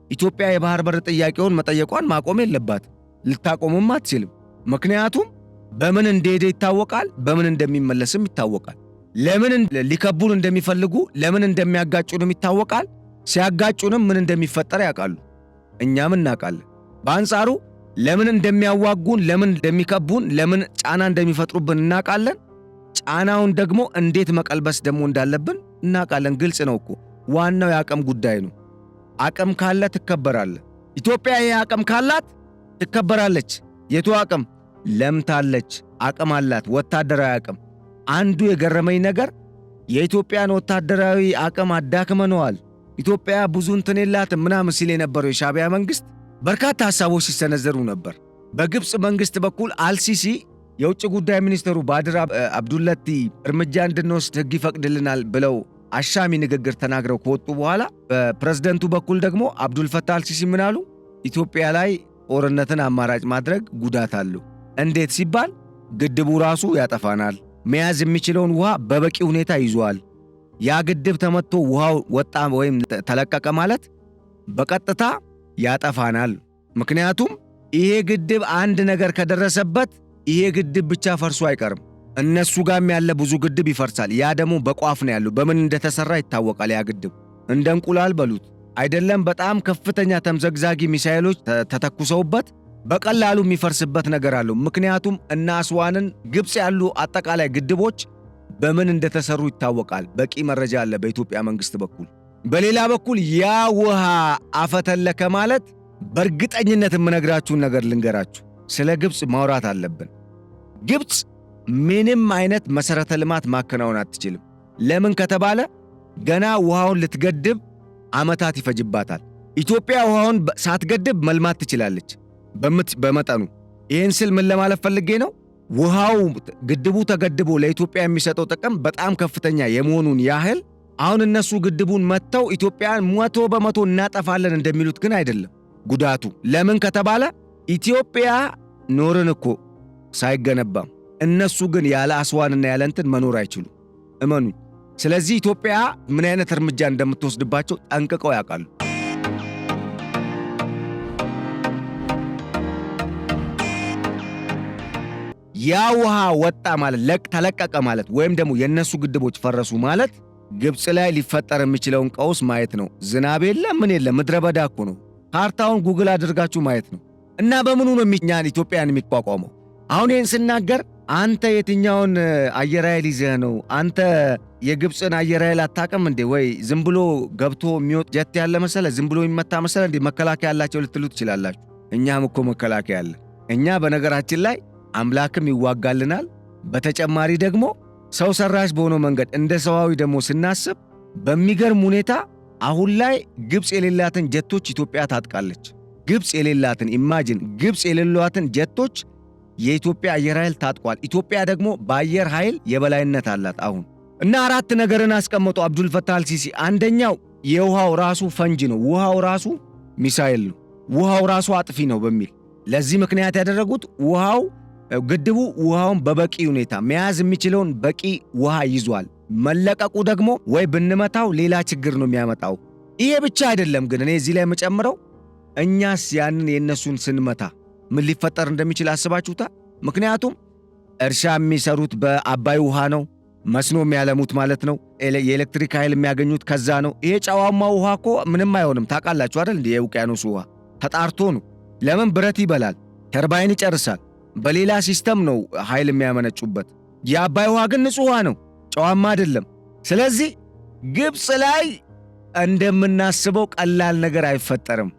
ኢትዮጵያ የባህር በር ጥያቄውን መጠየቋን ማቆም የለባት፣ ልታቆምም አትችልም። ምክንያቱም በምን እንደሄደ ይታወቃል፣ በምን እንደሚመለስም ይታወቃል። ለምን ሊከቡን እንደሚፈልጉ ለምን እንደሚያጋጩንም ይታወቃል። ሲያጋጩንም ምን እንደሚፈጠር ያውቃሉ፣ እኛም እናውቃለን። በአንጻሩ ለምን እንደሚያዋጉን፣ ለምን እንደሚከቡን፣ ለምን ጫና እንደሚፈጥሩብን እናውቃለን። ጫናውን ደግሞ እንዴት መቀልበስ ደግሞ እንዳለብን እናውቃለን። ግልጽ ነው እኮ። ዋናው የአቅም ጉዳይ ነው። አቅም ካለ ትከበራለህ። ኢትዮጵያ ይሄ አቅም ካላት ትከበራለች። የቱ አቅም? ለምታለች፣ አቅም አላት፣ ወታደራዊ አቅም። አንዱ የገረመኝ ነገር የኢትዮጵያን ወታደራዊ አቅም አዳክመነዋል፣ ኢትዮጵያ ብዙ እንትን የላትም ምናምን ሲል የነበረው የሻዕቢያ መንግስት በርካታ ሐሳቦች ሲሰነዘሩ ነበር። በግብፅ መንግስት በኩል አልሲሲ የውጭ ጉዳይ ሚኒስትሩ ባድር አብዱለቲ እርምጃ እንድንወስድ ሕግ ይፈቅድልናል ብለው አሻሚ ንግግር ተናግረው ከወጡ በኋላ በፕሬዝደንቱ በኩል ደግሞ አብዱልፈታህ አልሲሲ ምን አሉ? ኢትዮጵያ ላይ ጦርነትን አማራጭ ማድረግ ጉዳት አለው። እንዴት ሲባል ግድቡ ራሱ ያጠፋናል፣ መያዝ የሚችለውን ውሃ በበቂ ሁኔታ ይዟል። ያ ግድብ ተመቶ ውሃው ወጣ ወይም ተለቀቀ ማለት በቀጥታ ያጠፋናል። ምክንያቱም ይሄ ግድብ አንድ ነገር ከደረሰበት ይሄ ግድብ ብቻ ፈርሶ አይቀርም፣ እነሱ ጋርም ያለ ብዙ ግድብ ይፈርሳል። ያ ደግሞ በቋፍ ነው ያለው። በምን እንደተሰራ ይታወቃል። ያ ግድብ እንደ እንቁላል በሉት አይደለም፣ በጣም ከፍተኛ ተምዘግዛጊ ሚሳኤሎች ተተኩሰውበት በቀላሉ የሚፈርስበት ነገር አለው። ምክንያቱም እነ አስዋንን ግብፅ ያሉ አጠቃላይ ግድቦች በምን እንደተሰሩ ይታወቃል። በቂ መረጃ አለ በኢትዮጵያ መንግስት በኩል። በሌላ በኩል ያ ውሃ አፈተለከ ማለት በእርግጠኝነት የምነግራችሁን ነገር ልንገራችሁ። ስለ ግብፅ ማውራት አለብን። ግብፅ ምንም አይነት መሰረተ ልማት ማከናወን አትችልም። ለምን ከተባለ ገና ውሃውን ልትገድብ ዓመታት ይፈጅባታል። ኢትዮጵያ ውሃውን ሳትገድብ መልማት ትችላለች በመጠኑ። ይህን ስል ምን ለማለት ፈልጌ ነው? ውሃው ግድቡ ተገድቦ ለኢትዮጵያ የሚሰጠው ጥቅም በጣም ከፍተኛ የመሆኑን ያህል አሁን እነሱ ግድቡን መጥተው ኢትዮጵያን 100% እናጠፋለን እንደሚሉት ግን አይደለም ጉዳቱ። ለምን ከተባለ ኢትዮጵያ ኖርን እኮ ሳይገነባም፣ እነሱ ግን ያለ አስዋንና ያለ እንትን መኖር አይችሉም፣ እመኑኝ። ስለዚህ ኢትዮጵያ ምን አይነት እርምጃ እንደምትወስድባቸው ጠንቅቀው ያውቃሉ። ያ ውሃ ወጣ ማለት ተለቀቀ ማለት ወይም ደግሞ የነሱ ግድቦች ፈረሱ ማለት ግብፅ ላይ ሊፈጠር የሚችለውን ቀውስ ማየት ነው። ዝናብ የለም፣ ምን የለም፣ ምድረ በዳ እኮ ነው። ካርታውን ጉግል አድርጋችሁ ማየት ነው። እና በምኑ ነው እኛን ኢትዮጵያን የሚቋቋመው? አሁን ይህን ስናገር አንተ የትኛውን አየር ኃይል ይዘህ ነው? አንተ የግብፅን አየር ኃይል አታውቅም እንዴ? ወይ ዝም ብሎ ገብቶ የሚወጥ ጀት ያለ መሰለ? ዝም ብሎ የሚመታ መሰለ እንዴ? መከላከያ ያላቸው ልትሉ ትችላላችሁ። እኛም እኮ መከላከያ አለ። እኛ በነገራችን ላይ አምላክም ይዋጋልናል። በተጨማሪ ደግሞ ሰው ሰራሽ በሆነው መንገድ እንደ ሰዋዊ ደግሞ ስናስብ በሚገርም ሁኔታ አሁን ላይ ግብፅ የሌላትን ጀቶች ኢትዮጵያ ታጥቃለች። ግብፅ የሌላትን ኢማጂን፣ ግብፅ የሌሏትን ጀቶች የኢትዮጵያ አየር ኃይል ታጥቋል። ኢትዮጵያ ደግሞ በአየር ኃይል የበላይነት አላት አሁን። እና 4 ነገርን አስቀመጡ አብዱልፈታህ አልሲሲ። አንደኛው የውሃው ራሱ ፈንጅ ነው፣ ውሃው ራሱ ሚሳኤል ነው፣ ውሃው ራሱ አጥፊ ነው በሚል ለዚህ ምክንያት ያደረጉት ግድቡ ውሃውን በበቂ ሁኔታ መያዝ የሚችለውን በቂ ውሃ ይዟል። መለቀቁ ደግሞ ወይ ብንመታው ሌላ ችግር ነው የሚያመጣው። ይሄ ብቻ አይደለም ግን እኔ እዚህ ላይ የምጨምረው እኛስ ያንን የነሱን ስንመታ ምን ሊፈጠር እንደሚችል አስባችሁታ? ምክንያቱም እርሻ የሚሰሩት በአባይ ውሃ ነው፣ መስኖ የሚያለሙት ማለት ነው። የኤሌክትሪክ ኃይል የሚያገኙት ከዛ ነው። ይሄ ጨዋማ ውሃ እኮ ምንም አይሆንም። ታውቃላችሁ አይደል? እንደ የውቅያኖስ ውሃ ተጣርቶ ነው። ለምን? ብረት ይበላል፣ ተርባይን ይጨርሳል። በሌላ ሲስተም ነው ኃይል የሚያመነጩበት። የአባይ ውሃ ግን ንጹህ ውሃ ነው። ጨዋማ አይደለም። ስለዚህ ግብፅ ላይ እንደምናስበው ቀላል ነገር አይፈጠርም።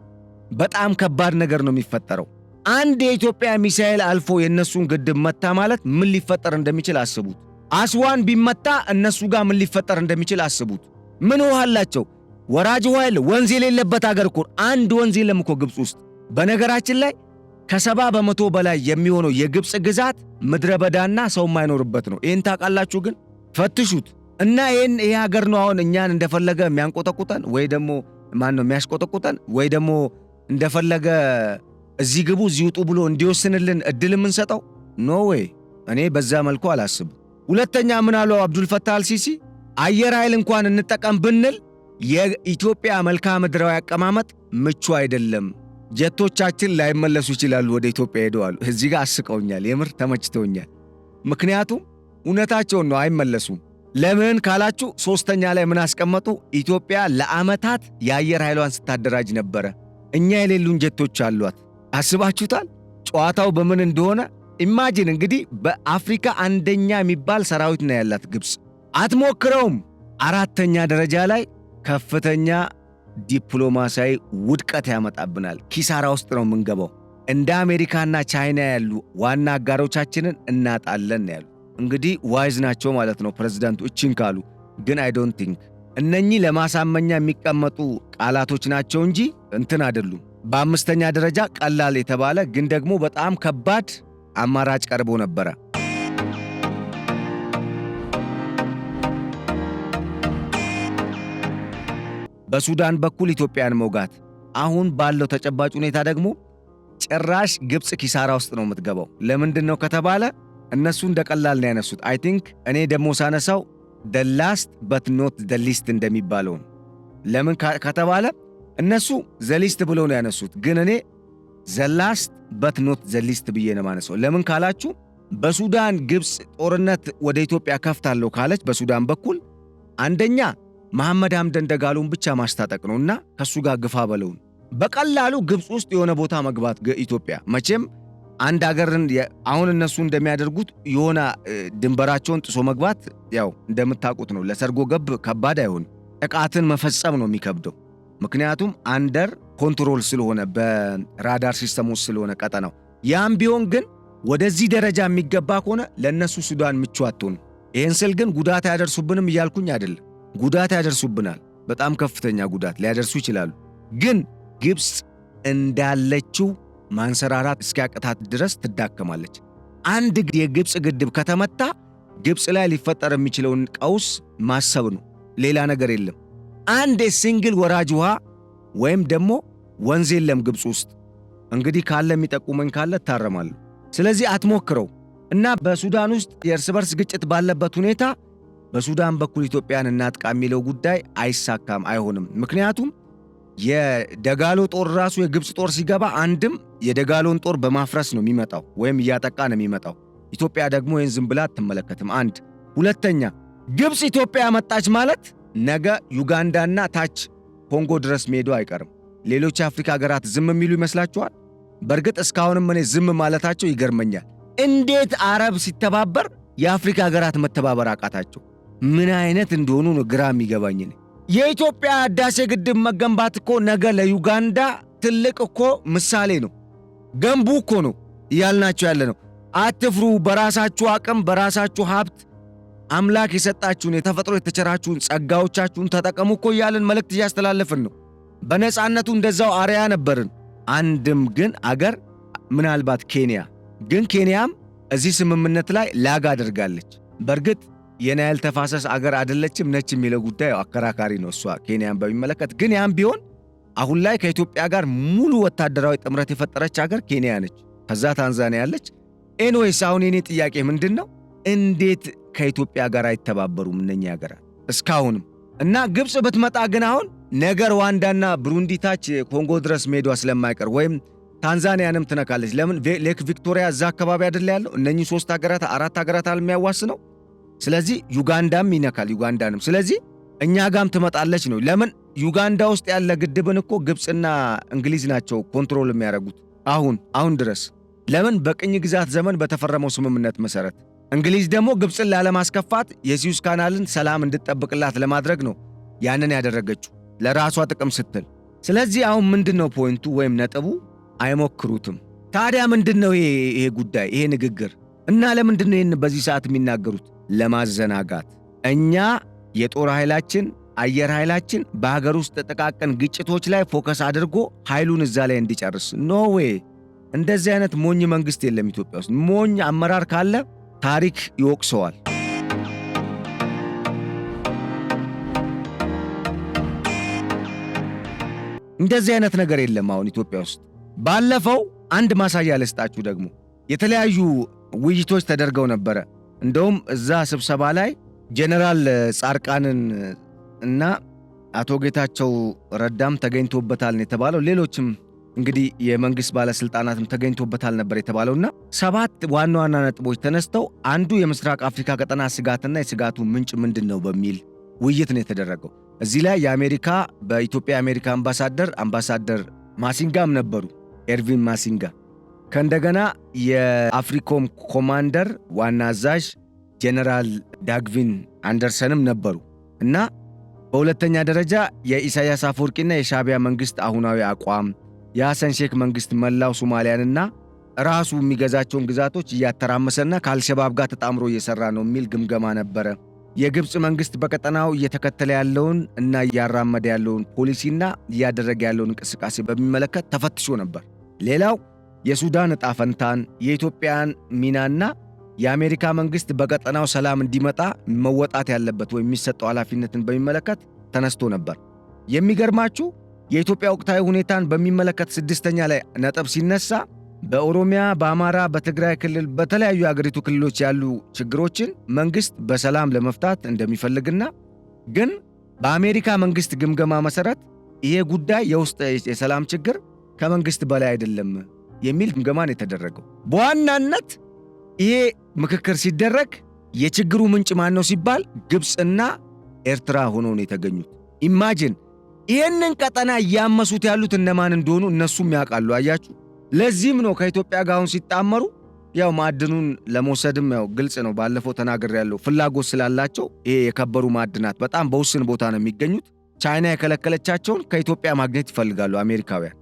በጣም ከባድ ነገር ነው የሚፈጠረው። አንድ የኢትዮጵያ ሚሳኤል አልፎ የእነሱን ግድብ መታ ማለት ምን ሊፈጠር እንደሚችል አስቡት። አስዋን ቢመታ እነሱ ጋር ምን ሊፈጠር እንደሚችል አስቡት። ምን ውሃ አላቸው? ወራጅ ውሃ የለ። ወንዝ የሌለበት አገር እኮ አንድ ወንዝ የለም እኮ ግብፅ ውስጥ። በነገራችን ላይ ከ70% በላይ የሚሆነው የግብፅ ግዛት ምድረ በዳና ሰው የማይኖርበት ነው። ይህን ታውቃላችሁ? ግን ፈትሹት እና ይሄ ሀገር ነው አሁን እኛን እንደፈለገ የሚያንቆጠቁጠን ወይ ደግሞ ማን ነው የሚያስቆጠቁጠን ወይ ደግሞ እንደፈለገ እዚህ ግቡ እዚህ ውጡ ብሎ እንዲወስንልን እድል የምንሰጠው? ኖ ዌይ። እኔ በዛ መልኩ አላስብም። ሁለተኛ ምን አለው አብዱልፈታህ አልሲሲ? አየር ኃይል እንኳን እንጠቀም ብንል የኢትዮጵያ መልክዓ ምድራዊ አቀማመጥ ምቹ አይደለም፣ ጀቶቻችን ላይመለሱ ይችላሉ ወደ ኢትዮጵያ ሄደዋል። እዚህ ጋር አስቀውኛል፣ የምር ተመችተውኛል። ምክንያቱም እውነታቸውን ነው፣ አይመለሱም። ለምን ካላችሁ ሶስተኛ ላይ ምን አስቀመጡ? ኢትዮጵያ ለዓመታት የአየር ኃይሏን ስታደራጅ ነበረ። እኛ የሌሉን ጀቶች አሏት። አስባችሁታል ጨዋታው በምን እንደሆነ? ኢማጂን እንግዲህ በአፍሪካ አንደኛ የሚባል ሰራዊት ነው ያላት ግብፅ። አትሞክረውም። አራተኛ ደረጃ ላይ ከፍተኛ ዲፕሎማሲያዊ ውድቀት ያመጣብናል። ኪሳራ ውስጥ ነው የምንገባው። እንደ አሜሪካና ቻይና ያሉ ዋና አጋሮቻችንን እናጣለን ያሉ እንግዲህ ዋይዝ ናቸው ማለት ነው ፕሬዝዳንቱ እቺን ካሉ። ግን አይ ዶንት ቲንክ እነኚህ ለማሳመኛ የሚቀመጡ ቃላቶች ናቸው እንጂ እንትን አይደሉም። በአምስተኛ ደረጃ ቀላል የተባለ ግን ደግሞ በጣም ከባድ አማራጭ ቀርቦ ነበረ። በሱዳን በኩል ኢትዮጵያን መውጋት። አሁን ባለው ተጨባጭ ሁኔታ ደግሞ ጭራሽ ግብፅ ኪሳራ ውስጥ ነው የምትገባው። ለምንድን ነው ከተባለ እነሱ እንደ ቀላል ነው ያነሱት። አይ ቲንክ እኔ ደግሞ ሳነሳው the last but not the least እንደሚባለው ነው። ለምን ከተባለ እነሱ the least ብለው ነው ያነሱት፣ ግን እኔ the last but not the least ብዬ ነው ማነሳው። ለምን ካላችሁ በሱዳን ግብፅ ጦርነት ወደ ኢትዮጵያ ከፍታለሁ ካለች በሱዳን በኩል አንደኛ መሐመድ ሐምደን ደጋሎን ብቻ ማስታጠቅ ነውና ከሱ ጋር ግፋ በለውን። በቀላሉ ግብፅ ውስጥ የሆነ ቦታ መግባት ኢትዮጵያ መቼም አንድ አገርን አሁን እነሱ እንደሚያደርጉት የሆነ ድንበራቸውን ጥሶ መግባት ያው እንደምታውቁት ነው። ለሰርጎ ገብ ከባድ አይሆን፣ ጥቃትን መፈጸም ነው የሚከብደው። ምክንያቱም አንደር ኮንትሮል ስለሆነ በራዳር ሲስተም ውስጥ ስለሆነ ቀጠናው። ያም ቢሆን ግን ወደዚህ ደረጃ የሚገባ ከሆነ ለነሱ ሱዳን ምቹ አትሆንም። ይህን ስል ግን ጉዳት አያደርሱብንም እያልኩኝ አይደለም። ጉዳት ያደርሱብናል፣ በጣም ከፍተኛ ጉዳት ሊያደርሱ ይችላሉ። ግን ግብፅ እንዳለችው ማንሰራራት እስኪያቅታት ድረስ ትዳከማለች። አንድ የግብፅ ግድብ ከተመታ ግብፅ ላይ ሊፈጠር የሚችለውን ቀውስ ማሰብ ነው፣ ሌላ ነገር የለም። አንድ ሲንግል ወራጅ ውሃ ወይም ደግሞ ወንዝ የለም ግብፅ ውስጥ። እንግዲህ ካለ የሚጠቁመኝ ካለ እታረማለሁ። ስለዚህ አትሞክረው እና በሱዳን ውስጥ የእርስ በርስ ግጭት ባለበት ሁኔታ በሱዳን በኩል ኢትዮጵያን እናጥቃ የሚለው ጉዳይ አይሳካም፣ አይሆንም። ምክንያቱም የደጋሎ ጦር ራሱ የግብፅ ጦር ሲገባ አንድም የደጋሎን ጦር በማፍረስ ነው የሚመጣው ወይም እያጠቃ ነው የሚመጣው። ኢትዮጵያ ደግሞ ይህን ዝም ብላ አትመለከትም። አንድ ሁለተኛ ግብፅ ኢትዮጵያ መጣች ማለት ነገ ዩጋንዳና ታች ኮንጎ ድረስ መሄዱ አይቀርም። ሌሎች የአፍሪካ ሀገራት ዝም የሚሉ ይመስላችኋል? በእርግጥ እስካሁንም እኔ ዝም ማለታቸው ይገርመኛል። እንዴት አረብ ሲተባበር የአፍሪካ ሀገራት መተባበር አቃታቸው? ምን አይነት እንደሆኑ ነው ግራ የሚገባኝ። የኢትዮጵያ ህዳሴ ግድብ መገንባት እኮ ነገ ለዩጋንዳ ትልቅ እኮ ምሳሌ ነው። ገንቡ እኮ ነው እያልናቸው ያለ ነው። አትፍሩ፣ በራሳችሁ አቅም በራሳችሁ ሀብት አምላክ የሰጣችሁን የተፈጥሮ የተቸራችሁን ጸጋዎቻችሁን ተጠቀሙ እኮ እያልን መልእክት እያስተላለፍን ነው። በነፃነቱ እንደዛው አርያ ነበርን። አንድም ግን አገር ምናልባት ኬንያ ግን ኬንያም እዚህ ስምምነት ላይ ላግ አድርጋለች። በእርግጥ የናይል ተፋሰስ አገር አይደለችም ነች የሚለው ጉዳይ አከራካሪ ነው እሷ ኬንያን በሚመለከት። ግን ያም ቢሆን አሁን ላይ ከኢትዮጵያ ጋር ሙሉ ወታደራዊ ጥምረት የፈጠረች አገር ኬንያ ነች። ከዛ ታንዛኒያ አለች። ኤንዌይስ አሁን የኔ ጥያቄ ምንድን ነው? እንዴት ከኢትዮጵያ ጋር አይተባበሩም እነኚህ ሀገራት እስካሁንም? እና ግብፅ ብትመጣ ግን አሁን ነገር ሩዋንዳና ብሩንዲ ታች ኮንጎ ድረስ መሄዷ ስለማይቀር ወይም ታንዛኒያንም ትነካለች። ለምን ሌክ ቪክቶሪያ እዛ አካባቢ አይደለ ያለው? እነኚህ 3 ሀገራት 4 ሀገራት የሚያዋስነው። ስለዚህ ዩጋንዳም ይነካል ዩጋንዳንም። ስለዚህ እኛ ጋም ትመጣለች ነው። ለምን ዩጋንዳ ውስጥ ያለ ግድብን እኮ ግብፅና እንግሊዝ ናቸው ኮንትሮል የሚያደርጉት አሁን ድረስ። ለምን በቅኝ ግዛት ዘመን በተፈረመው ስምምነት መሰረት። እንግሊዝ ደግሞ ግብፅን ላለማስከፋት የሱዌዝ ካናልን ሰላም እንድትጠብቅላት ለማድረግ ነው ያንን ያደረገችው ለራሷ ጥቅም ስትል። ስለዚህ አሁን ምንድነው ፖይንቱ ወይም ነጥቡ? አይሞክሩትም። ታዲያ ምንድነው ይሄ ጉዳይ ይሄ ንግግር? እና ለምንድነው ይሄን በዚህ ሰዓት የሚናገሩት? ለማዘናጋት። እኛ የጦር ኃይላችን አየር ኃይላችን በሀገር ውስጥ ጥቃቅን ግጭቶች ላይ ፎከስ አድርጎ ኃይሉን እዛ ላይ እንዲጨርስ። ኖ ዌይ! እንደዚህ አይነት ሞኝ መንግስት የለም ኢትዮጵያ ውስጥ። ሞኝ አመራር ካለ ታሪክ ይወቅሰዋል። እንደዚህ አይነት ነገር የለም አሁን ኢትዮጵያ ውስጥ። ባለፈው አንድ ማሳያ ልስጣችሁ ደግሞ የተለያዩ ውይይቶች ተደርገው ነበረ። እንደውም እዛ ስብሰባ ላይ ጀነራል ጻድቃንን እና አቶ ጌታቸው ረዳም ተገኝቶበታል ነው የተባለው። ሌሎችም እንግዲህ የመንግስት ባለስልጣናትም ተገኝቶበታል ነበር የተባለውና 7 ዋና ዋና ነጥቦች ተነስተው አንዱ የምስራቅ አፍሪካ ቀጠና ስጋትና የስጋቱ ምንጭ ምንድነው በሚል ውይይት ነው የተደረገው። እዚህ ላይ በኢትዮጵያ የአሜሪካ አምባሳደር ማሲንጋም ነበሩ፣ ኤርቪን ማሲንጋ። ከእንደገና የአፍሪኮም ኮማንደር ዋና አዛዥ ጀነራል ዳግቪን አንደርሰንም ነበሩ እና በሁለተኛ ደረጃ የኢሳያስ አፈወርቂና የሻዕቢያ መንግስት አሁናዊ አቋም፣ የሐሰን ሼክ መንግስት መላው ሶማሊያንና ራሱ የሚገዛቸውን ግዛቶች እያተራመሰና ከአልሸባብ ጋር ተጣምሮ እየሰራ ነው የሚል ግምገማ ነበረ። የግብፅ መንግስት በቀጠናው እየተከተለ ያለውን እና እያራመደ ያለውን ፖሊሲና እያደረገ ያለውን እንቅስቃሴ በሚመለከት ተፈትሾ ነበር። ሌላው የሱዳን ዕጣ ፈንታን፣ የኢትዮጵያን ሚናና የአሜሪካ መንግስት በቀጠናው ሰላም እንዲመጣ መወጣት ያለበት ወይም የሚሰጠው ኃላፊነትን በሚመለከት ተነስቶ ነበር። የሚገርማችሁ የኢትዮጵያ ወቅታዊ ሁኔታን በሚመለከት 6ኛ ላይ ነጥብ ሲነሳ በኦሮሚያ፣ በአማራ፣ በትግራይ ክልል በተለያዩ የአገሪቱ ክልሎች ያሉ ችግሮችን መንግስት በሰላም ለመፍታት እንደሚፈልግና ግን በአሜሪካ መንግስት ግምገማ መሰረት ይሄ ጉዳይ የውስጥ የሰላም ችግር ከመንግስት በላይ አይደለም የሚል ግምገማ ነው የተደረገው። በዋናነት ይሄ ምክክር ሲደረግ የችግሩ ምንጭ ማን ነው ሲባል ግብፅና ኤርትራ ሆነው ነው የተገኙት። ኢማጂን ይህንን ቀጠና እያመሱት ያሉት እነማን እንደሆኑ እነሱም ያውቃሉ። አያችሁ። ለዚህም ነው ከኢትዮጵያ ጋር አሁን ሲጣመሩ ያው ማዕድኑን ለመውሰድም ያው ግልጽ ነው። ባለፈው ተናግሬያለሁ። ፍላጎት ስላላቸው ይሄ የከበሩ ማዕድናት በጣም በውስን ቦታ ነው የሚገኙት። ቻይና የከለከለቻቸውን ከኢትዮጵያ ማግኘት ይፈልጋሉ አሜሪካውያን።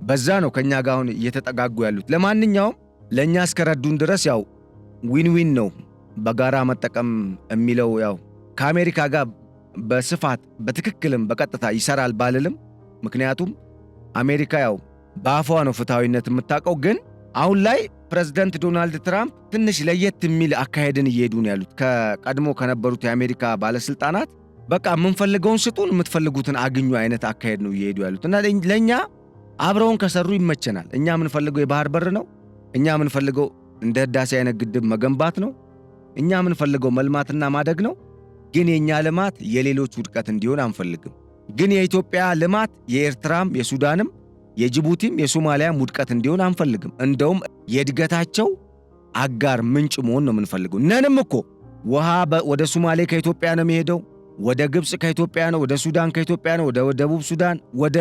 በዛ ነው ከኛ ጋር አሁን እየተጠጋጉ ያሉት። ለማንኛውም ለኛ እስከረዱን ድረስ ያው ዊን ነው በጋራ መጠቀም የሚለው ያው ከአሜሪካ ጋር በስፋት በትክክልም በቀጥታ ይሰራል ባልልም፣ ምክንያቱም አሜሪካ ያው በአፏ ነው ፍትሃዊነት የምታውቀው። ግን አሁን ላይ ፕሬዝዳንት ዶናልድ ትራምፕ ትንሽ ለየት የሚል አካሄድን እየሄዱ ነው ያሉት ከቀድሞ ከነበሩት የአሜሪካ ባለስልጣናት። በቃ የምንፈልገውን ስጡን፣ የምትፈልጉትን አግኙ አይነት አካሄድ ነው እየሄዱ ያሉት እና ለኛ አብረውን ከሰሩ ይመቸናል። እኛ የምንፈልገው የባህር በር ነው። እኛ የምንፈልገው እንደ ህዳሴ አይነት ግድብ መገንባት ነው። እኛ የምንፈልገው መልማትና ማደግ ነው። ግን የኛ ልማት የሌሎች ውድቀት እንዲሆን አንፈልግም። ግን የኢትዮጵያ ልማት የኤርትራም፣ የሱዳንም፣ የጅቡቲም፣ የሶማሊያም ውድቀት እንዲሆን አንፈልግም። እንደውም የእድገታቸው አጋር ምንጭ መሆን ነው የምንፈልገው። ነንም እኮ ውሃ ወደ ሶማሌ ከኢትዮጵያ ነው የሚሄደው፣ ወደ ግብፅ ከኢትዮጵያ ነው፣ ወደ ሱዳን ከኢትዮጵያ ነው፣ ወደ ደቡብ ሱዳን፣ ወደ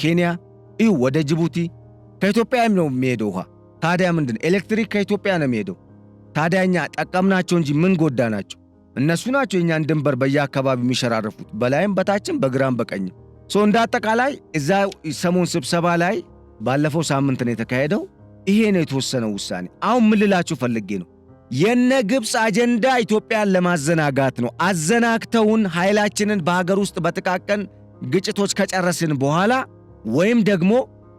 ኬንያ፣ ወደ ጅቡቲ ከኢትዮጵያ ነው የሚሄደው ውሃ። ታዲያ ምንድን ኤሌክትሪክ ከኢትዮጵያ ነው የሚሄደው። ታዲያ እኛ ጠቀምናቸው እንጂ ምን ጎዳናቸው? እነሱ ናቸው የኛን ድንበር በየአካባቢው የሚሸራረፉት በላይም በታችም በግራም በቀኝም። እንደ አጠቃላይ እዛ ሰሞን ስብሰባ ላይ ባለፈው ሳምንት ነው የተካሄደው። ይሄ ነው የተወሰነው ውሳኔ። አሁን ምን ልላችሁ ፈልጌ ነው፣ የነ ግብፅ አጀንዳ ኢትዮጵያን ለማዘናጋት ነው። አዘናግተውን ኃይላችንን በሀገር ውስጥ በጥቃቅን ግጭቶች ከጨረስን በኋላ ወይም ደግሞ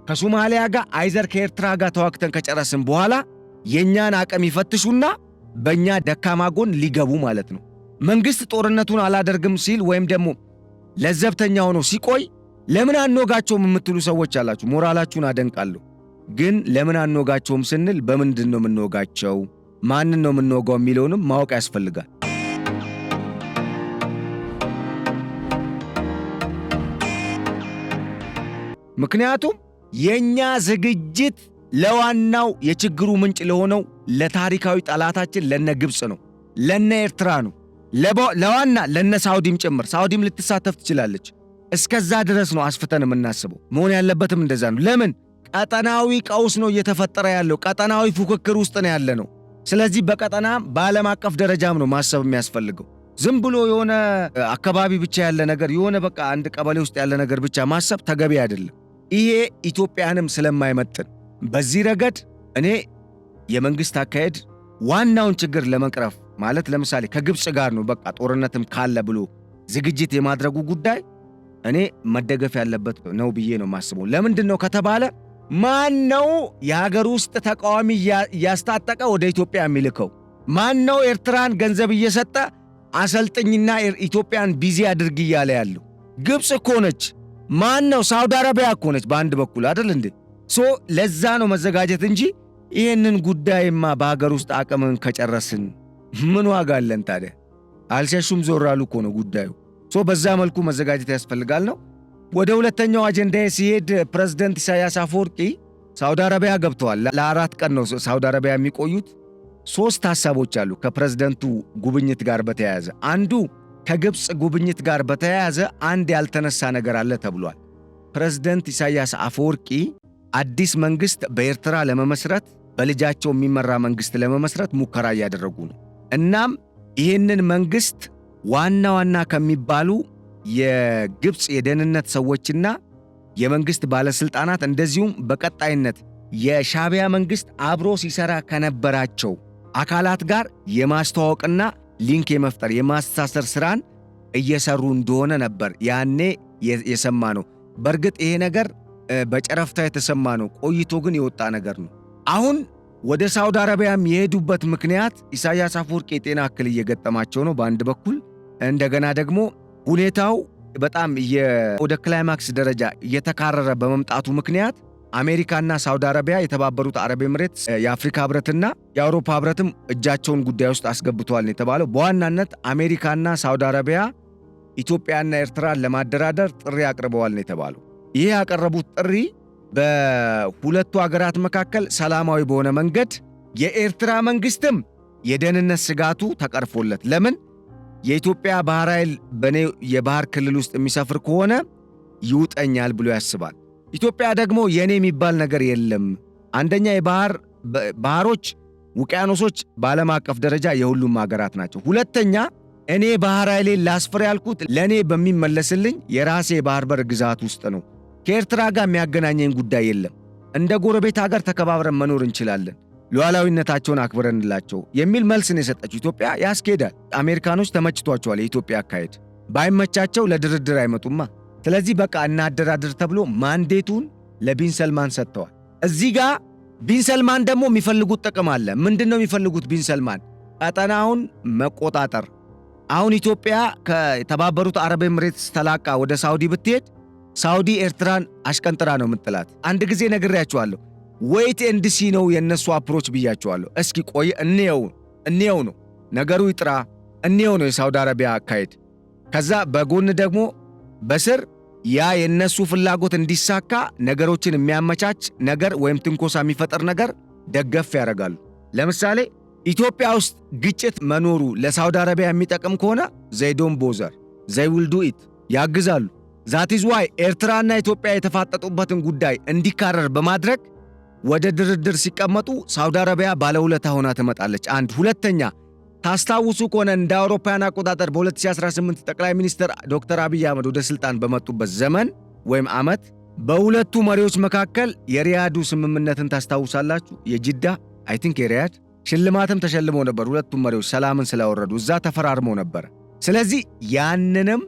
ከሶማሊያ ጋር አይዘር ከኤርትራ ጋር ተዋክተን ከጨረስን በኋላ የኛን አቅም ይፈትሹና በእኛ ደካማ ጎን ሊገቡ ማለት ነው። መንግስት ጦርነቱን አላደርግም ሲል ወይም ደግሞ ለዘብተኛ ሆኖ ሲቆይ ለምን አንወጋቸውም የምትሉ ሰዎች አላችሁ። ሞራላችሁን አደንቃለሁ። ግን ለምን አንወጋቸውም ስንል በምንድን ነው የምንወጋቸው፣ ማንን ነው የምንወጋው የሚለውንም ማወቅ ያስፈልጋል። ምክንያቱም የኛ ዝግጅት ለዋናው የችግሩ ምንጭ ለሆነው ለታሪካዊ ጠላታችን ለነ ግብፅ ነው፣ ለነ ኤርትራ ነው፣ ለዋና ለነ ሳውዲም ጭምር። ሳውዲም ልትሳተፍ ትችላለች። እስከዛ ድረስ ነው አስፍተን የምናስበው። መሆን ያለበትም እንደዛ ነው። ለምን? ቀጠናዊ ቀውስ ነው እየተፈጠረ ያለው። ቀጠናዊ ፉክክር ውስጥ ነው ያለ ነው። ስለዚህ በቀጠና በዓለም አቀፍ ደረጃም ነው ማሰብ የሚያስፈልገው። ዝም ብሎ የሆነ አካባቢ ብቻ ያለ ነገር የሆነ በቃ አንድ ቀበሌ ውስጥ ያለ ነገር ብቻ ማሰብ ተገቢ አይደለም። ይሄ ኢትዮጵያንም ስለማይመጥን በዚህ ረገድ እኔ የመንግስት አካሄድ ዋናውን ችግር ለመቅረፍ ማለት ለምሳሌ ከግብፅ ጋር ነው በቃ ጦርነትም ካለ ብሎ ዝግጅት የማድረጉ ጉዳይ እኔ መደገፍ ያለበት ነው ብዬ ነው ማስበው። ለምንድን ነው ከተባለ ማን ነው የሀገር ውስጥ ተቃዋሚ እያስታጠቀ ወደ ኢትዮጵያ የሚልከው? ማን ነው ኤርትራን ገንዘብ እየሰጠ አሰልጥኝና ኢትዮጵያን ቢዚ አድርግ እያለ ያለው? ግብፅ እኮ ነች። ማን ነው? ሳውዲ አረቢያ እኮ ነች በአንድ በኩል አይደል እንዴ? ለዛ ነው መዘጋጀት እንጂ ይህንን ጉዳይማ በሀገር ውስጥ አቅምን ከጨረስን ምን ዋጋ አለን ታዲያ? አልሸሹም ዞር አሉ እኮ ነው ጉዳዩ። በዛ መልኩ መዘጋጀት ያስፈልጋል ነው። ወደ ሁለተኛው አጀንዳዬ ሲሄድ ፕሬዝዳንት ኢሳያስ አፈወርቂ ሳውዲ አረቢያ ገብተዋል። ለ4 ቀን ነው ሳውዲ አረቢያ የሚቆዩት። 3 ሐሳቦች አሉ ከፕሬዝዳንቱ ጉብኝት ጋር በተያያዘ። አንዱ ከግብፅ ጉብኝት ጋር በተያያዘ አንድ ያልተነሳ ነገር አለ ተብሏል። ፕሬዝዳንት ኢሳያስ አፈወርቂ አዲስ መንግስት በኤርትራ ለመመስረት በልጃቸው የሚመራ መንግስት ለመመስረት ሙከራ እያደረጉ ነው። እናም ይህንን መንግስት ዋና ዋና ከሚባሉ የግብፅ የደህንነት ሰዎችና የመንግስት ባለስልጣናት እንደዚሁም በቀጣይነት የሻዕቢያ መንግስት አብሮ ሲሰራ ከነበራቸው አካላት ጋር የማስተዋወቅና ሊንክ የመፍጠር የማስተሳሰር ስራን እየሰሩ እንደሆነ ነበር ያኔ የሰማ ነው። በእርግጥ ይሄ ነገር በጨረፍታ የተሰማ ነው፣ ቆይቶ ግን የወጣ ነገር ነው። አሁን ወደ ሳውዲ አረቢያም የሄዱበት ምክንያት ኢሳያስ አፈወርቂ የጤና እክል እየገጠማቸው ነው በአንድ በኩል፣ እንደገና ደግሞ ሁኔታው በጣም ወደ ክላይማክስ ደረጃ እየተካረረ በመምጣቱ ምክንያት አሜሪካና ሳውዲ አረቢያ፣ የተባበሩት አረብ ኤምሬትስ፣ የአፍሪካ ህብረትና የአውሮፓ ህብረትም እጃቸውን ጉዳይ ውስጥ አስገብተዋል የተባለው በዋናነት አሜሪካና ሳውዲ አረቢያ ኢትዮጵያና ኤርትራን ለማደራደር ጥሪ አቅርበዋል የተባለው። ይህ ያቀረቡት ጥሪ በሁለቱ ሀገራት መካከል ሰላማዊ በሆነ መንገድ የኤርትራ መንግስትም የደህንነት ስጋቱ ተቀርፎለት፣ ለምን የኢትዮጵያ ባህር ኃይል በኔ የባህር ክልል ውስጥ የሚሰፍር ከሆነ ይውጠኛል ብሎ ያስባል። ኢትዮጵያ ደግሞ የኔ የሚባል ነገር የለም። አንደኛ ባህሮች፣ ውቅያኖሶች በዓለም አቀፍ ደረጃ የሁሉም ሀገራት ናቸው። ሁለተኛ እኔ ባህር ኃይሌን ላስፍር ያልኩት ለኔ በሚመለስልኝ የራሴ የባህር በር ግዛት ውስጥ ነው። ከኤርትራ ጋር የሚያገናኘኝ ጉዳይ የለም። እንደ ጎረቤት ሀገር ተከባብረን መኖር እንችላለን፣ ሉዓላዊነታቸውን አክብረንላቸው የሚል መልስን የሰጠችው ኢትዮጵያ ያስኬዳል። አሜሪካኖች ተመችቷቸዋል የኢትዮጵያ አካሄድ። ባይመቻቸው ለድርድር አይመጡማ። ስለዚህ በቃ እናደራድር ተብሎ ማንዴቱን ለቢን ሰልማን ሰጥተዋል። እዚህ ጋር ቢን ሰልማን ደግሞ የሚፈልጉት ጥቅም አለ። ምንድነው የሚፈልጉት? ቢን ሰልማን ቀጠናውን መቆጣጠር። አሁን ኢትዮጵያ ከተባበሩት አረብ ኤምሬትስ ተላቃ ወደ ሳውዲ ብትሄድ ሳውዲ ኤርትራን አሽቀንጥራ ነው የምትጥላት። አንድ ጊዜ ነግሬያቸዋለሁ። ዌይት ኤንድ ሲ ነው የነሱ አፕሮች ብያቸዋለሁ። እስኪ ቆይ እንየው ነው ነገሩ፣ ይጥራ እንየው ነው የሳውዲ አረቢያ አካሄድ። ከዛ በጎን ደግሞ በስር ያ የነሱ ፍላጎት እንዲሳካ ነገሮችን የሚያመቻች ነገር ወይም ትንኮሳ የሚፈጠር ነገር ደገፍ ያደርጋሉ። ለምሳሌ ኢትዮጵያ ውስጥ ግጭት መኖሩ ለሳውዲ አረቢያ የሚጠቅም ከሆነ ዘይዶን ቦዘር ዘይ ዊል ዱ ኢት ያግዛሉ። ዛት ኢዝ ዋይ ኤርትራና ኢትዮጵያ የተፋጠጡበትን ጉዳይ እንዲካረር በማድረግ ወደ ድርድር ሲቀመጡ ሳውዲ አረቢያ ባለውለታ ሆና ትመጣለች። አንድ ሁለተኛ ታስታውሱ ከሆነ እንደ አውሮፓውያን አቆጣጠር በ2018 ጠቅላይ ሚኒስትር ዶክተር አብይ አህመድ ወደ ስልጣን በመጡበት ዘመን ወይም ዓመት በሁለቱ መሪዎች መካከል የሪያዱ ስምምነትን ታስታውሳላችሁ። የጅዳ አይ ቲንክ የሪያድ ሽልማትም ተሸልመው ነበር። ሁለቱም መሪዎች ሰላምን ስላወረዱ እዛ ተፈራርመው ነበር። ስለዚህ ያንንም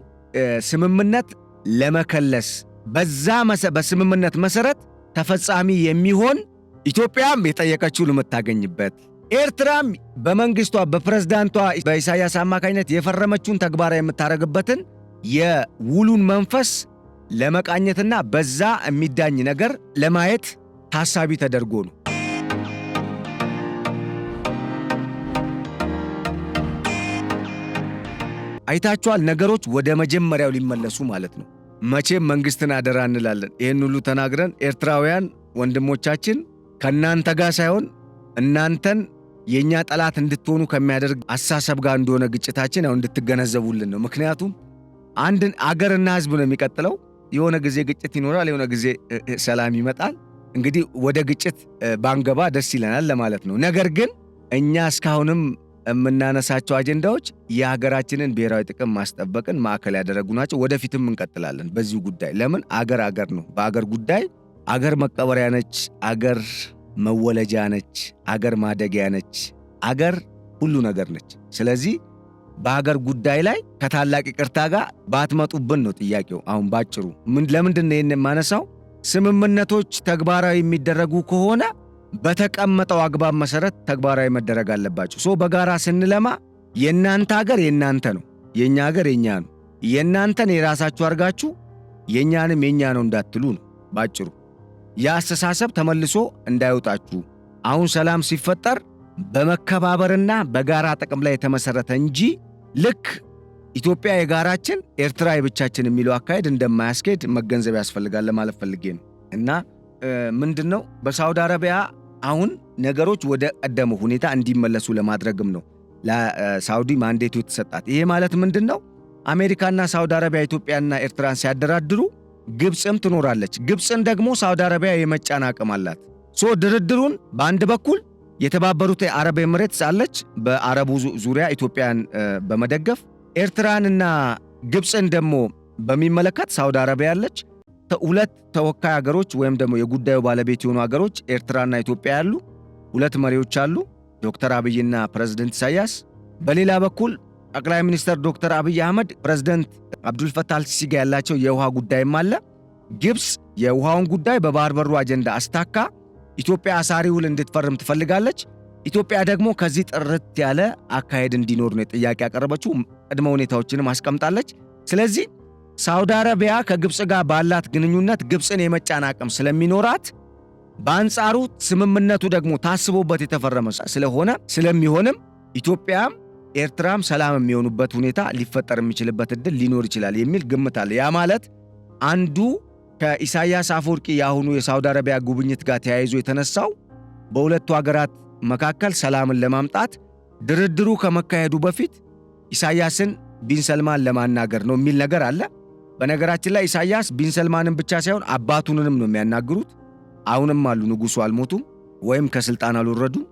ስምምነት ለመከለስ በዛ በስምምነት መሰረት ተፈጻሚ የሚሆን ኢትዮጵያም የጠየቀችውን የምታገኝበት ኤርትራም በመንግስቷ በፕሬዝዳንቷ በኢሳያስ አማካኝነት የፈረመችውን ተግባራዊ የምታደርግበትን የውሉን መንፈስ ለመቃኘትና በዛ የሚዳኝ ነገር ለማየት ታሳቢ ተደርጎ ነው። አይታችኋል። ነገሮች ወደ መጀመሪያው ሊመለሱ ማለት ነው። መቼም መንግስትን አደራ እንላለን። ይህን ሁሉ ተናግረን ኤርትራውያን ወንድሞቻችን ከእናንተ ጋር ሳይሆን እናንተን የእኛ ጠላት እንድትሆኑ ከሚያደርግ አሳሰብ ጋር እንደሆነ ግጭታችን ያው እንድትገነዘቡልን ነው። ምክንያቱም አንድን አገርና ህዝብ ነው የሚቀጥለው። የሆነ ጊዜ ግጭት ይኖራል፣ የሆነ ጊዜ ሰላም ይመጣል። እንግዲህ ወደ ግጭት ባንገባ ደስ ይለናል ለማለት ነው። ነገር ግን እኛ እስካሁንም የምናነሳቸው አጀንዳዎች የሀገራችንን ብሔራዊ ጥቅም ማስጠበቅን ማዕከል ያደረጉ ናቸው። ወደፊትም እንቀጥላለን በዚሁ ጉዳይ። ለምን አገር ነው። በአገር ጉዳይ አገር መቀበሪያ ነች፣ አገር መወለጃ ነች፣ አገር ማደጊያ ነች፣ አገር ሁሉ ነገር ነች። ስለዚህ በአገር ጉዳይ ላይ ከታላቅ ይቅርታ ጋር ባትመጡብን ነው ጥያቄው። አሁን ባጭሩ ለምንድን ነው ይህን የማነሳው? ስምምነቶች ተግባራዊ የሚደረጉ ከሆነ በተቀመጠው አግባብ መሰረት ተግባራዊ መደረግ አለባቸው። በጋራ ስንለማ የእናንተ ሀገር የእናንተ ነው፣ የእኛ ሀገር የእኛ ነው። የእናንተን የራሳችሁ አድርጋችሁ የእኛንም የእኛ ነው እንዳትሉ ነው ባጭሩ። የአስተሳሰብ ተመልሶ እንዳይወጣችሁ። አሁን ሰላም ሲፈጠር በመከባበርና በጋራ ጥቅም ላይ የተመሰረተ እንጂ ልክ ኢትዮጵያ የጋራችን ኤርትራ የብቻችን የሚለው አካሄድ እንደማያስኬድ መገንዘብ ያስፈልጋል ለማለት ፈልጌ ነው። እና ምንድነው በሳውዲ አረቢያ አሁን ነገሮች ወደ ቀደመው ሁኔታ እንዲመለሱ ለማድረግም ነው ለሳውዲ ማንዴቱ የተሰጣት። ይሄ ማለት ምንድነው? አሜሪካና ሳውዲ አረቢያ ኢትዮጵያና ኤርትራን ሲያደራድሩ ግብፅም ትኖራለች። ግብፅን ደግሞ ሳውዲ አረቢያ የመጫን አቅም አላት። ድርድሩን በአንድ በኩል የተባበሩት አረብ ኤምሬትስ አለች በአረቡ ዙሪያ ኢትዮጵያን በመደገፍ፣ ኤርትራንና ግብፅን ደግሞ በሚመለከት ሳውዲ አረቢያ አለች። ሁለት ተወካይ ሀገሮች ወይም ደግሞ የጉዳዩ ባለቤት የሆኑ ሀገሮች ኤርትራና ኢትዮጵያ ያሉ ሁለት መሪዎች አሉ፣ ዶክተር አብይና ፕሬዝዳንት ኢሳያስ። በሌላ በኩል ጠቅላይ ሚኒስትር ዶክተር አብይ አህመድ ፕሬዝዳንት አብዱልፈታህ አልሲሲ ጋር ያላቸው የውሃ ጉዳይም አለ። ግብፅ የውሃውን ጉዳይ በባህር በሩ አጀንዳ አስታካ ኢትዮጵያ አሳሪ ውል እንድትፈርም ትፈልጋለች። ኢትዮጵያ ደግሞ ከዚህ ጥርት ያለ አካሄድ እንዲኖር ነው ጥያቄ ያቀረበችው። ቅድመ ሁኔታዎችንም አስቀምጣለች። ስለዚህ ሳውዲ አረቢያ ከግብፅ ጋር ባላት ግንኙነት ግብፅን የመጫን አቅም ስለሚኖራት፣ በአንጻሩ ስምምነቱ ደግሞ ታስቦበት የተፈረመ ስለሚሆንም ኢትዮጵያም ኤርትራም ሰላም የሚሆኑበት ሁኔታ ሊፈጠር የሚችልበት እድል ሊኖር ይችላል የሚል ግምት አለ። ያ ማለት አንዱ ከኢሳያስ አፈወርቂ የአሁኑ የሳውዲ አረቢያ ጉብኝት ጋር ተያይዞ የተነሳው በሁለቱ ሀገራት መካከል ሰላምን ለማምጣት ድርድሩ ከመካሄዱ በፊት ኢሳያስን ቢን ሰልማን ለማናገር ነው የሚል ነገር አለ። በነገራችን ላይ ኢሳያስ ቢን ሰልማንን ብቻ ሳይሆን አባቱንም ነው የሚያናግሩት። አሁንም አሉ፣ ንጉሱ አልሞቱም ወይም ከስልጣን አልወረዱም።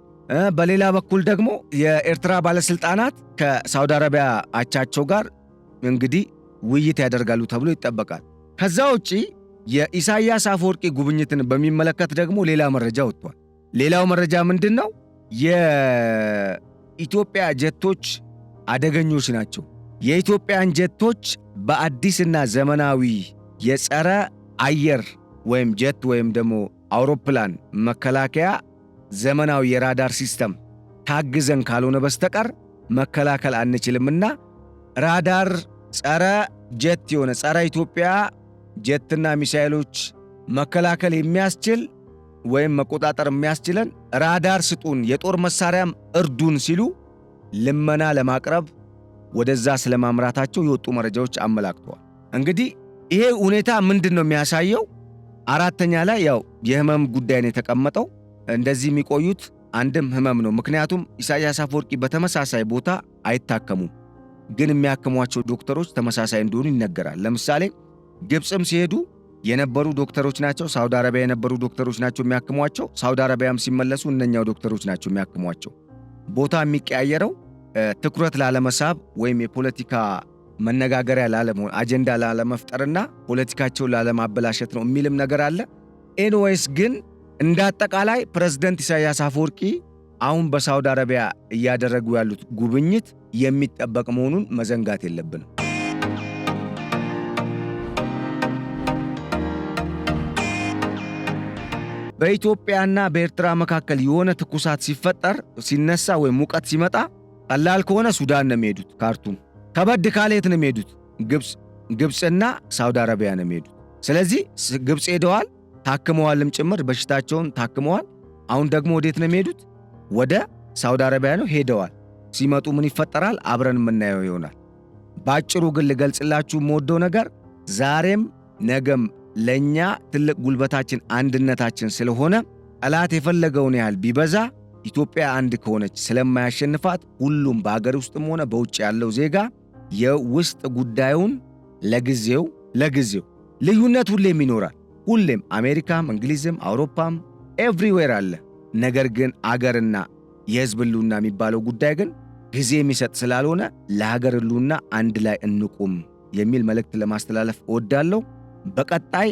በሌላ በኩል ደግሞ የኤርትራ ባለስልጣናት ከሳውዲ አረቢያ አቻቸው ጋር እንግዲህ ውይይት ያደርጋሉ ተብሎ ይጠበቃል። ከዛ ውጪ የኢሳያስ አፈወርቂ ጉብኝትን በሚመለከት ደግሞ ሌላ መረጃ ወጥቷል። ሌላው መረጃ ምንድነው? የኢትዮጵያ ጀቶች አደገኞች ናቸው። የኢትዮጵያን ጀቶች በአዲስና ዘመናዊ የጸረ አየር ወይም ጀት ወይም ደግሞ አውሮፕላን መከላከያ ዘመናዊ የራዳር ሲስተም ታግዘን ካልሆነ በስተቀር መከላከል አንችልምና ራዳር ጸረ ጀት የሆነ ጸረ ኢትዮጵያ ጀትና ሚሳኤሎች መከላከል የሚያስችል ወይም መቆጣጠር የሚያስችለን ራዳር ስጡን፣ የጦር መሳሪያም እርዱን ሲሉ ልመና ለማቅረብ ወደዛ ስለማምራታቸው የወጡ መረጃዎች አመላክተዋል። እንግዲህ ይሄ ሁኔታ ምንድነው የሚያሳየው? አራተኛ ላይ ያው የህመም ጉዳይ ነው የተቀመጠው። እንደዚህ የሚቆዩት አንድም ህመም ነው። ምክንያቱም ኢሳያስ አፈወርቂ በተመሳሳይ ቦታ አይታከሙም፣ ግን የሚያክሟቸው ዶክተሮች ተመሳሳይ እንደሆኑ ይነገራል። ለምሳሌ ግብፅም ሲሄዱ የነበሩ ዶክተሮች ናቸው፣ ሳውዲ አረቢያ የነበሩ ዶክተሮች ናቸው የሚያክሟቸው። ሳውዲ አረቢያም ሲመለሱ እነኛው ዶክተሮች ናቸው የሚያክሟቸው። ቦታ የሚቀያየረው ትኩረት ላለመሳብ ወይም የፖለቲካ መነጋገሪያ ላለመሆን አጀንዳ ላለመፍጠርና ፖለቲካቸውን ላለማበላሸት ነው የሚልም ነገር አለ። ኤንዌይስ ግን እንደ አጠቃላይ ፕሬዝዳንት ኢሳያስ አፈወርቂ አሁን በሳውዲ አረቢያ እያደረጉ ያሉት ጉብኝት የሚጠበቅ መሆኑን መዘንጋት የለብንም። በኢትዮጵያና በኤርትራ መካከል የሆነ ትኩሳት ሲነሳ ወይም ሙቀት ሲመጣ ቀላል ከሆነ ሱዳን ነው የሚሄዱት፣ ካርቱም። ከበድ ካለ የት ነው የሚሄዱት? ግብፅና ሳውዲ አረቢያ ነው የሚሄዱት። ስለዚህ ግብፅ ሄደዋል፣ ታክመዋልም ጭምር በሽታቸውን ታክመዋል። አሁን ደግሞ ወዴት ነው የሚሄዱት? ወደ ሳውዲ አረቢያ ነው ሄደዋል። ሲመጡ ምን ይፈጠራል አብረን የምናየው ይሆናል። ባጭሩ ግን ልገልጽላችሁ የምወደው ነገር ዛሬም ነገም ለኛ ትልቅ ጉልበታችን አንድነታችን ስለሆነ ጠላት የፈለገውን ያህል ቢበዛ ኢትዮጵያ አንድ ከሆነች ስለማያሸንፋት ሁሉም በአገር ውስጥም ሆነ በውጭ ያለው ዜጋ የውስጥ ጉዳዩን ለጊዜው ልዩነት ሁሌም ይኖራል። ሁሌም አሜሪካም፣ እንግሊዝም፣ አውሮፓም ኤቭሪዌር አለ። ነገር ግን አገርና የህዝብ ህልውና የሚባለው ጉዳይ ግን ጊዜ የሚሰጥ ስላልሆነ ለሀገር ህልውና አንድ ላይ እንቁም የሚል መልእክት ለማስተላለፍ እወዳለሁ። በቀጣይ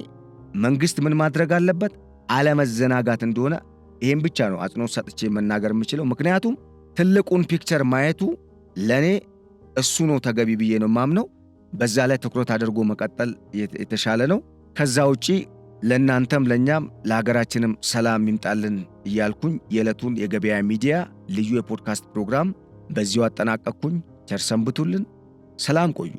መንግስት ምን ማድረግ አለበት? አለመዘናጋት እንደሆነ ይሄን ብቻ ነው አጽንኦት ሰጥቼ መናገር የምችለው። ምክንያቱም ትልቁን ፒክቸር ማየቱ ለኔ እሱ ነው ተገቢ ብዬ ነው ማምነው። በዛ ላይ ትኩረት አድርጎ መቀጠል የተሻለ ነው። ከዛ ውጪ ለእናንተም ለኛም ለሀገራችንም ሰላም ይምጣልን እያልኩኝ የዕለቱን የገበያ ሚዲያ ልዩ የፖድካስት ፕሮግራም በዚሁ አጠናቀቅኩኝ። ቸር ሰንብቱልን። ሰላም ቆዩ።